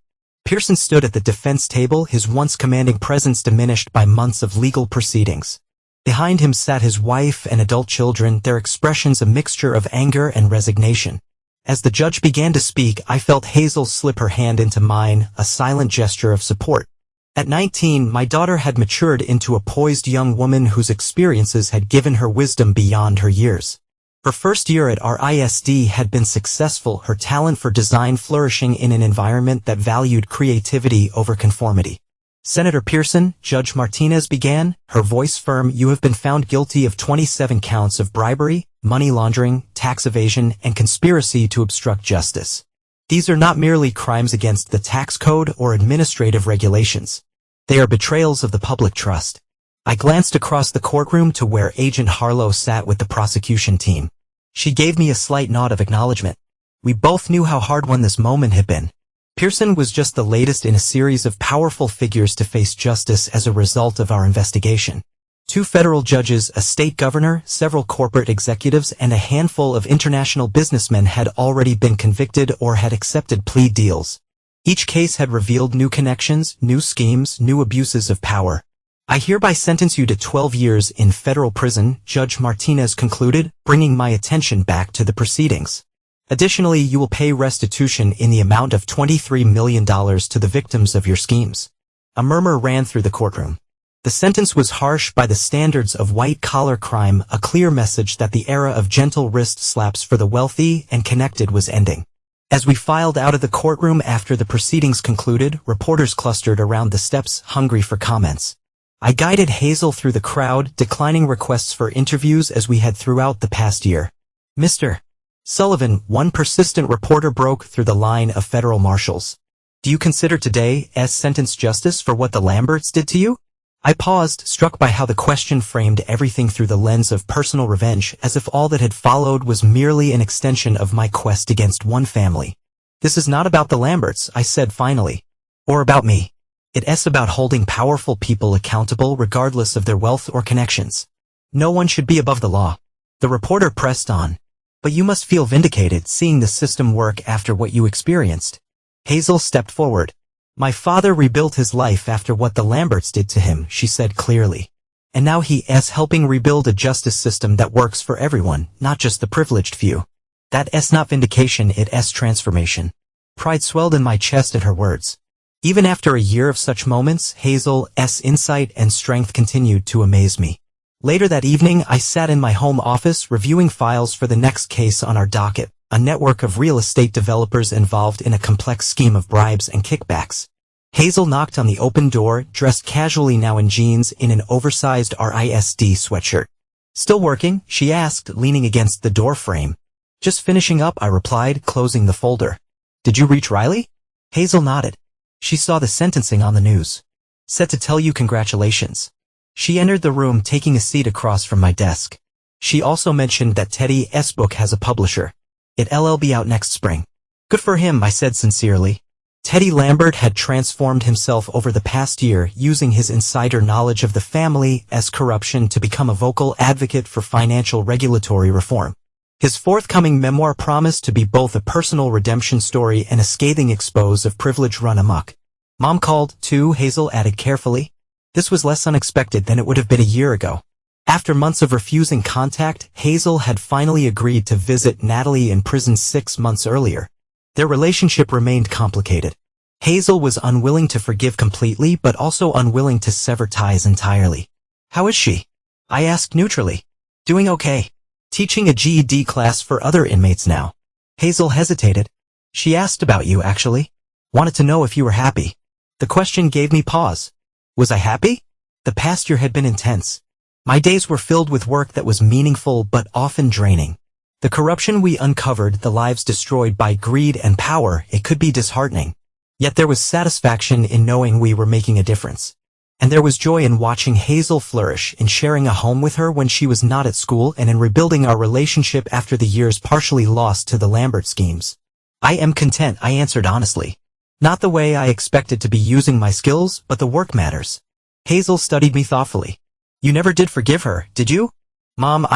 Pearson stood at the defense table, his once commanding presence diminished by months of legal proceedings. Behind him sat his wife and adult children, their expressions a mixture of anger and resignation. As the judge began to speak, I felt Hazel slip her hand into mine, a silent gesture of support. At 19, my daughter had matured into a poised young woman whose experiences had given her wisdom beyond her years. Her first year at RISD had been successful, her talent for design flourishing in an environment that valued creativity over conformity. "Senator Pearson," Judge Martinez began, her voice firm, "you have been found guilty of 27 counts of bribery, money laundering, tax evasion, and conspiracy to obstruct justice. These are not merely crimes against the tax code or administrative regulations. They are betrayals of the public trust." I glanced across the courtroom to where Agent Harlow sat with the prosecution team. She gave me a slight nod of acknowledgement. We both knew how hard-won this moment had been. Pearson was just the latest in a series of powerful figures to face justice as a result of our investigation. 2 federal judges, a state governor, several corporate executives, and a handful of international businessmen had already been convicted or had accepted plea deals. Each case had revealed new connections, new schemes, new abuses of power. "I hereby sentence you to 12 years in federal prison," Judge Martinez concluded, bringing my attention back to the proceedings. "Additionally, you will pay restitution in the amount of $23 million to the victims of your schemes." A murmur ran through the courtroom. The sentence was harsh by the standards of white-collar crime, a clear message that the era of gentle wrist slaps for the wealthy and connected was ending. As we filed out of the courtroom after the proceedings concluded, reporters clustered around the steps, hungry for comments. I guided Hazel through the crowd, declining requests for interviews as we had throughout the past year. "Mr. Sullivan," one persistent reporter broke through the line of federal marshals. "Do you consider today's sentence justice for what the Lamberts did to you?" I paused, struck by how the question framed everything through the lens of personal revenge, as if all that had followed was merely an extension of my quest against one family. "This is not about the Lamberts," I said finally. "Or about me. It's about holding powerful people accountable regardless of their wealth or connections. No one should be above the law." The reporter pressed on. "But you must feel vindicated seeing the system work after what you experienced." Hazel stepped forward. "My father rebuilt his life after what the Lamberts did to him," she said clearly. "And now he is helping rebuild a justice system that works for everyone, not just the privileged few. That's not vindication, it's transformation." Pride swelled in my chest at her words. Even after a year of such moments, Hazel's insight and strength continued to amaze me. Later that evening, I sat in my home office reviewing files for the next case on our docket, a network of real estate developers involved in a complex scheme of bribes and kickbacks. Hazel knocked on the open door, dressed casually now in jeans in an oversized RISD sweatshirt. "Still working?" she asked, leaning against the door frame. "Just finishing up," I replied, closing the folder. "Did you reach Riley?" Hazel nodded. "She saw the sentencing on the news. Said to tell you congratulations." She entered the room, taking a seat across from my desk. She also mentioned that Teddy's book has a publisher. It'll be out next spring. "Good for him," I said sincerely. Teddy Lambert had transformed himself over the past year, using his insider knowledge of the family's corruption to become a vocal advocate for financial regulatory reform. His forthcoming memoir promised to be both a personal redemption story and a scathing expose of privilege run amok. "Mom called, too," Hazel added carefully. This was less unexpected than it would have been a year ago. After months of refusing contact, Hazel had finally agreed to visit Natalie in prison 6 months earlier. Their relationship remained complicated. Hazel was unwilling to forgive completely, but also unwilling to sever ties entirely. "How is she?" I asked neutrally. "Doing okay. Teaching a GED class for other inmates now." Hazel hesitated. She asked about you, actually. Wanted to know if you were happy. The question gave me pause. Was I happy? The past year had been intense. My days were filled with work that was meaningful but often draining. The corruption we uncovered, the lives destroyed by greed and power, it could be disheartening. Yet there was satisfaction in knowing we were making a difference. And there was joy in watching Hazel flourish, in sharing a home with her when she was not at school, and in rebuilding our relationship after the years partially lost to the Lambert schemes. I am content, I answered honestly. Not the way I expected to be using my skills, but the work matters. Hazel studied me thoughtfully. You never did forgive her, did you? Mom,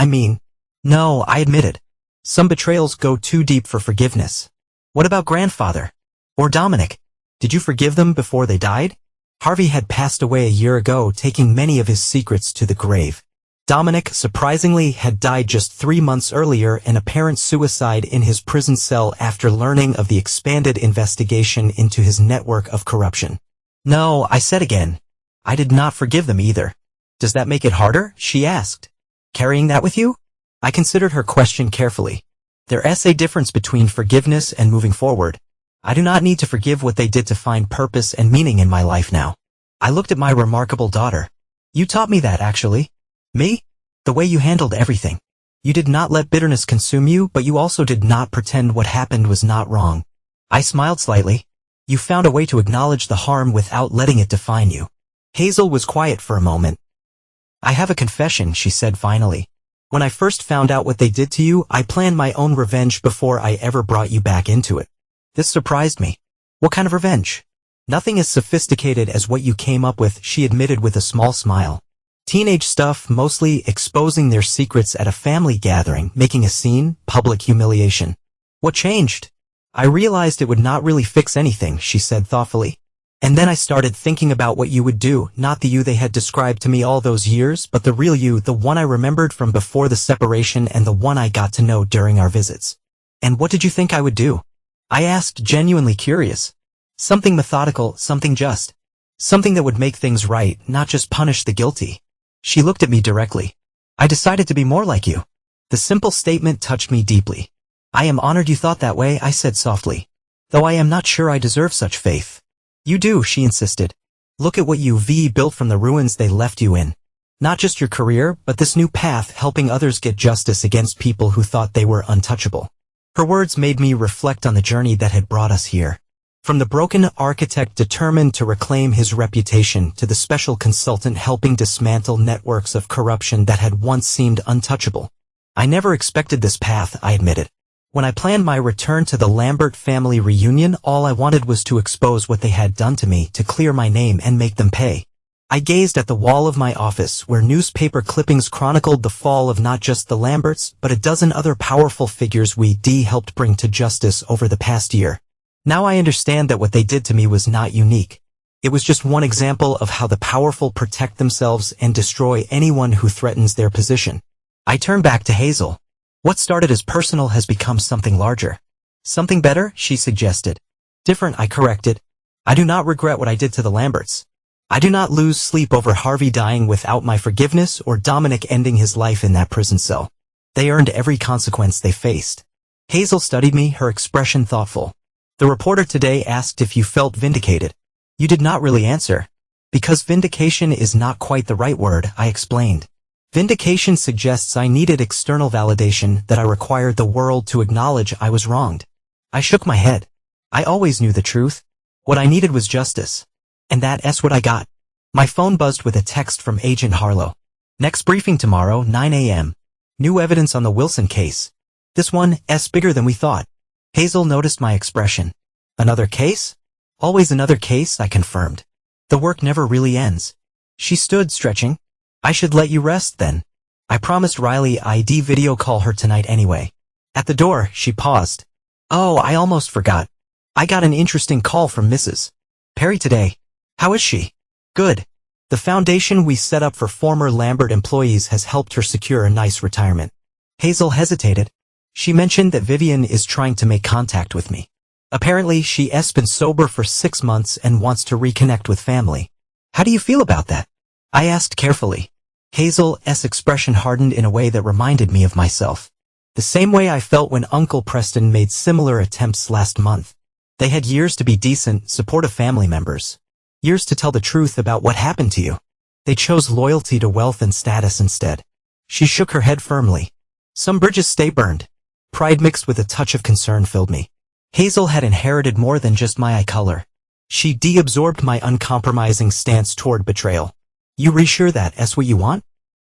no, I admitted. Some betrayals go too deep for forgiveness. What about grandfather? Or Dominic? Did you forgive them before they died? Harvey had passed away a year ago, taking many of his secrets to the grave. Dominic, surprisingly, had died just 3 months earlier, an apparent suicide in his prison cell after learning of the expanded investigation into his network of corruption. No, I said again. I did not forgive them either. Does that make it harder? She asked. Carrying that with you? I considered her question carefully. There's a difference between forgiveness and moving forward. I do not need to forgive what they did to find purpose and meaning in my life now. I looked at my remarkable daughter. You taught me that, actually. Me? The way you handled everything. You did not let bitterness consume you, but you also did not pretend what happened was not wrong. I smiled slightly. You found a way to acknowledge the harm without letting it define you. Hazel was quiet for a moment. I have a confession, she said finally. When I first found out what they did to you, I planned my own revenge before I ever brought you back into it. This surprised me. What kind of revenge? Nothing as sophisticated as what you came up with, she admitted with a small smile. Teenage stuff, mostly exposing their secrets at a family gathering, making a scene, public humiliation. What changed? I realized it would not really fix anything, she said thoughtfully. And then I started thinking about what you would do, not the you they had described to me all those years, but the real you, the one I remembered from before the separation and the one I got to know during our visits. And what did you think I would do? I asked, genuinely curious. Something methodical, something just. Something that would make things right, not just punish the guilty. She looked at me directly. I decided to be more like you. The simple statement touched me deeply. I am honored you thought that way, I said softly. Though I am not sure I deserve such faith. You do, she insisted. Look at what you've built from the ruins they left you in. Not just your career, but this new path helping others get justice against people who thought they were untouchable. Her words made me reflect on the journey that had brought us here. From the broken architect determined to reclaim his reputation to the special consultant helping dismantle networks of corruption that had once seemed untouchable. I never expected this path, I admitted. When I planned my return to the Lambert family reunion, all I wanted was to expose what they had done to me, to clear my name and make them pay. I gazed at the wall of my office where newspaper clippings chronicled the fall of not just the Lamberts, but a dozen other powerful figures we helped bring to justice over the past year. Now I understand that what they did to me was not unique. It was just one example of how the powerful protect themselves and destroy anyone who threatens their position. I turned back to Hazel. What started as personal has become something larger. Something better, she suggested. Different, I corrected. I do not regret what I did to the Lamberts. I do not lose sleep over Harvey dying without my forgiveness or Dominic ending his life in that prison cell. They earned every consequence they faced. Hazel studied me, her expression thoughtful. The reporter today asked if you felt vindicated. You did not really answer. Because vindication is not quite the right word, I explained. Vindication suggests I needed external validation, that I required the world to acknowledge I was wronged. I shook my head. I always knew the truth. What I needed was justice. And that's what I got. My phone buzzed with a text from Agent Harlow. Next briefing tomorrow, 9 a.m. New evidence on the Wilson case. This one's bigger than we thought. Hazel noticed my expression. Another case? Always another case, I confirmed. The work never really ends. She stood, stretching. I should let you rest then. I promised Riley I'd video call her tonight anyway. At the door, she paused. Oh, I almost forgot. I got an interesting call from Mrs. Perry today. How is she? Good. The foundation we set up for former Lambert employees has helped her secure a nice retirement. Hazel hesitated. She mentioned that Vivian is trying to make contact with me. Apparently, she's been sober for 6 months and wants to reconnect with family. How do you feel about that? I asked carefully. Hazel's expression hardened in a way that reminded me of myself. The same way I felt when Uncle Preston made similar attempts last month. They had years to be decent, supportive family members. Years to tell the truth about what happened to you. They chose loyalty to wealth and status instead. She shook her head firmly. Some bridges stay burned. Pride mixed with a touch of concern filled me. Hazel had inherited more than just my eye color. She deabsorbed my uncompromising stance toward betrayal. You resure that's what you want?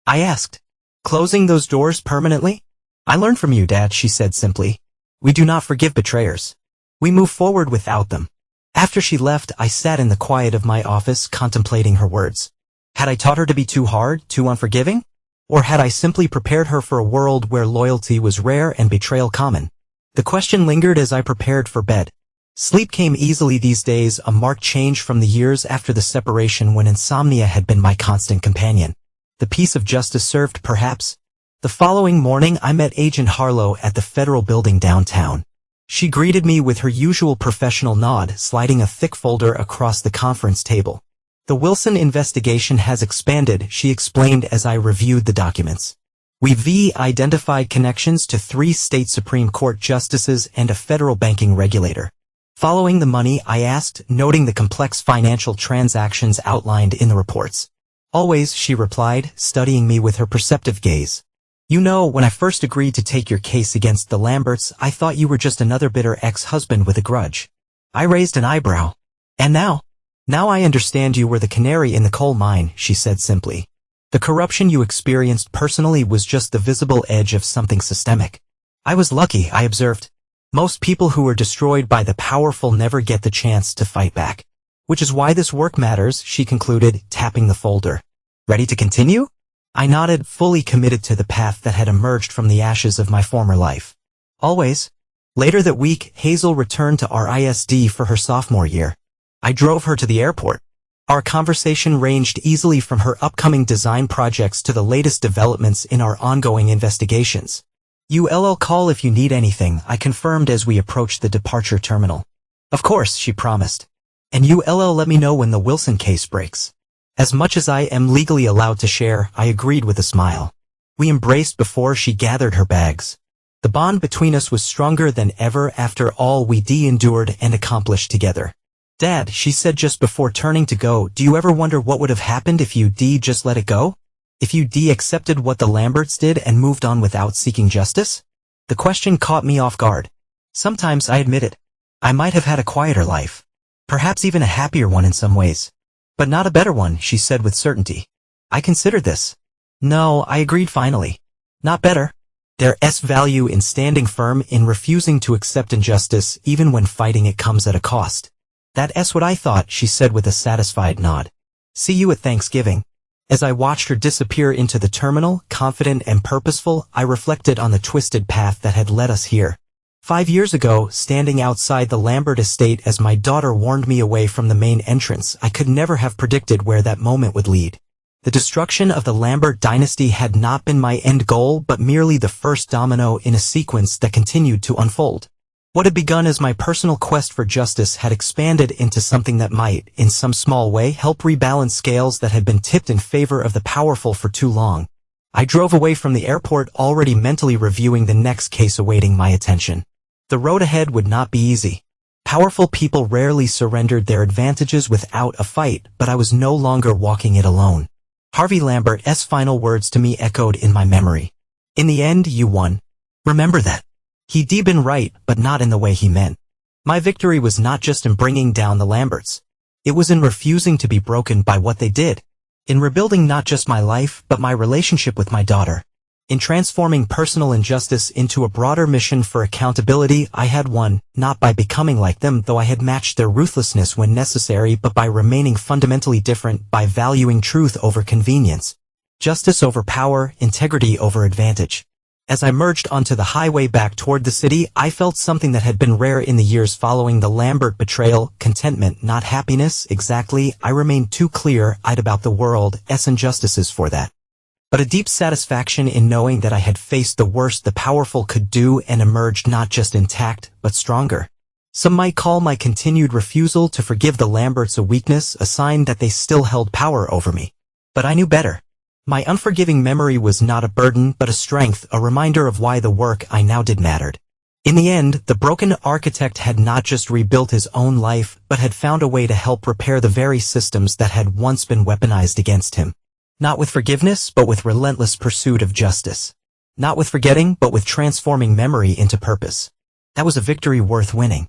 I asked. Closing those doors permanently? I learned from you, Dad, she said simply. We do not forgive betrayers. We move forward without them. After she left, I sat in the quiet of my office contemplating her words. Had I taught her to be too hard, too unforgiving? Or had I simply prepared her for a world where loyalty was rare and betrayal common? The question lingered as I prepared for bed. Sleep came easily these days, a marked change from the years after the separation when insomnia had been my constant companion. The peace of justice served, perhaps? The following morning I met Agent Harlow at the Federal Building downtown. She greeted me with her usual professional nod, sliding a thick folder across the conference table. The Wilson investigation has expanded, she explained as I reviewed the documents. We've identified connections to 3 state Supreme Court justices and a federal banking regulator. Following the money, I asked, noting the complex financial transactions outlined in the reports. Always, she replied, studying me with her perceptive gaze. You know, when I first agreed to take your case against the Lamberts, I thought you were just another bitter ex-husband with a grudge. I raised an eyebrow. And now? Now I understand you were the canary in the coal mine, she said simply. The corruption you experienced personally was just the visible edge of something systemic. I was lucky, I observed. Most people who are destroyed by the powerful never get the chance to fight back. Which is why this work matters, she concluded, tapping the folder. Ready to continue? I nodded, fully committed to the path that had emerged from the ashes of my former life. Always. Later that week, Hazel returned to our ISD for her sophomore year. I drove her to the airport. Our conversation ranged easily from her upcoming design projects to the latest developments in our ongoing investigations. You'll call if you need anything, I confirmed as we approached the departure terminal. Of course, she promised. And you'll let me know when the Wilson case breaks. As much as I am legally allowed to share, I agreed with a smile. We embraced before she gathered her bags. The bond between us was stronger than ever after all we endured and accomplished together. Dad, she said just before turning to go, do you ever wonder what would have happened if you just let it go? If you accepted what the Lamberts did and moved on without seeking justice? The question caught me off guard. Sometimes, I admit it, I might have had a quieter life. Perhaps even a happier one in some ways. But not a better one, she said with certainty. I considered this. No, I agreed finally. Not better. There's value in standing firm, in refusing to accept injustice even when fighting it comes at a cost. That's what I thought, she said with a satisfied nod. See you at Thanksgiving. As I watched her disappear into the terminal, confident and purposeful, I reflected on the twisted path that had led us here. 5 years ago, standing outside the Lambert estate as my daughter warned me away from the main entrance, I could never have predicted where that moment would lead. The destruction of the Lambert dynasty had not been my end goal, but merely the first domino in a sequence that continued to unfold. What had begun as my personal quest for justice had expanded into something that might, in some small way, help rebalance scales that had been tipped in favor of the powerful for too long. I drove away from the airport already mentally reviewing the next case awaiting my attention. The road ahead would not be easy. Powerful people rarely surrendered their advantages without a fight, but I was no longer walking it alone. Harvey Lambert's final words to me echoed in my memory. In the end, you won. Remember that. He'd been right, but not in the way he meant. My victory was not just in bringing down the Lamberts. It was in refusing to be broken by what they did. In rebuilding not just my life, but my relationship with my daughter. In transforming personal injustice into a broader mission for accountability, I had won, not by becoming like them, though I had matched their ruthlessness when necessary, but by remaining fundamentally different, by valuing truth over convenience. Justice over power, integrity over advantage. As I merged onto the highway back toward the city, I felt something that had been rare in the years following the Lambert betrayal, contentment, not happiness, exactly. I remained too clear-eyed about the world's injustices for that. But a deep satisfaction in knowing that I had faced the worst the powerful could do and emerged not just intact, but stronger. Some might call my continued refusal to forgive the Lamberts a weakness, a sign that they still held power over me. But I knew better. My unforgiving memory was not a burden but a strength, a reminder of why the work I now did mattered. In the end, the broken architect had not just rebuilt his own life, but had found a way to help repair the very systems that had once been weaponized against him. Not with forgiveness, but with relentless pursuit of justice. Not with forgetting, but with transforming memory into purpose. That was a victory worth winning.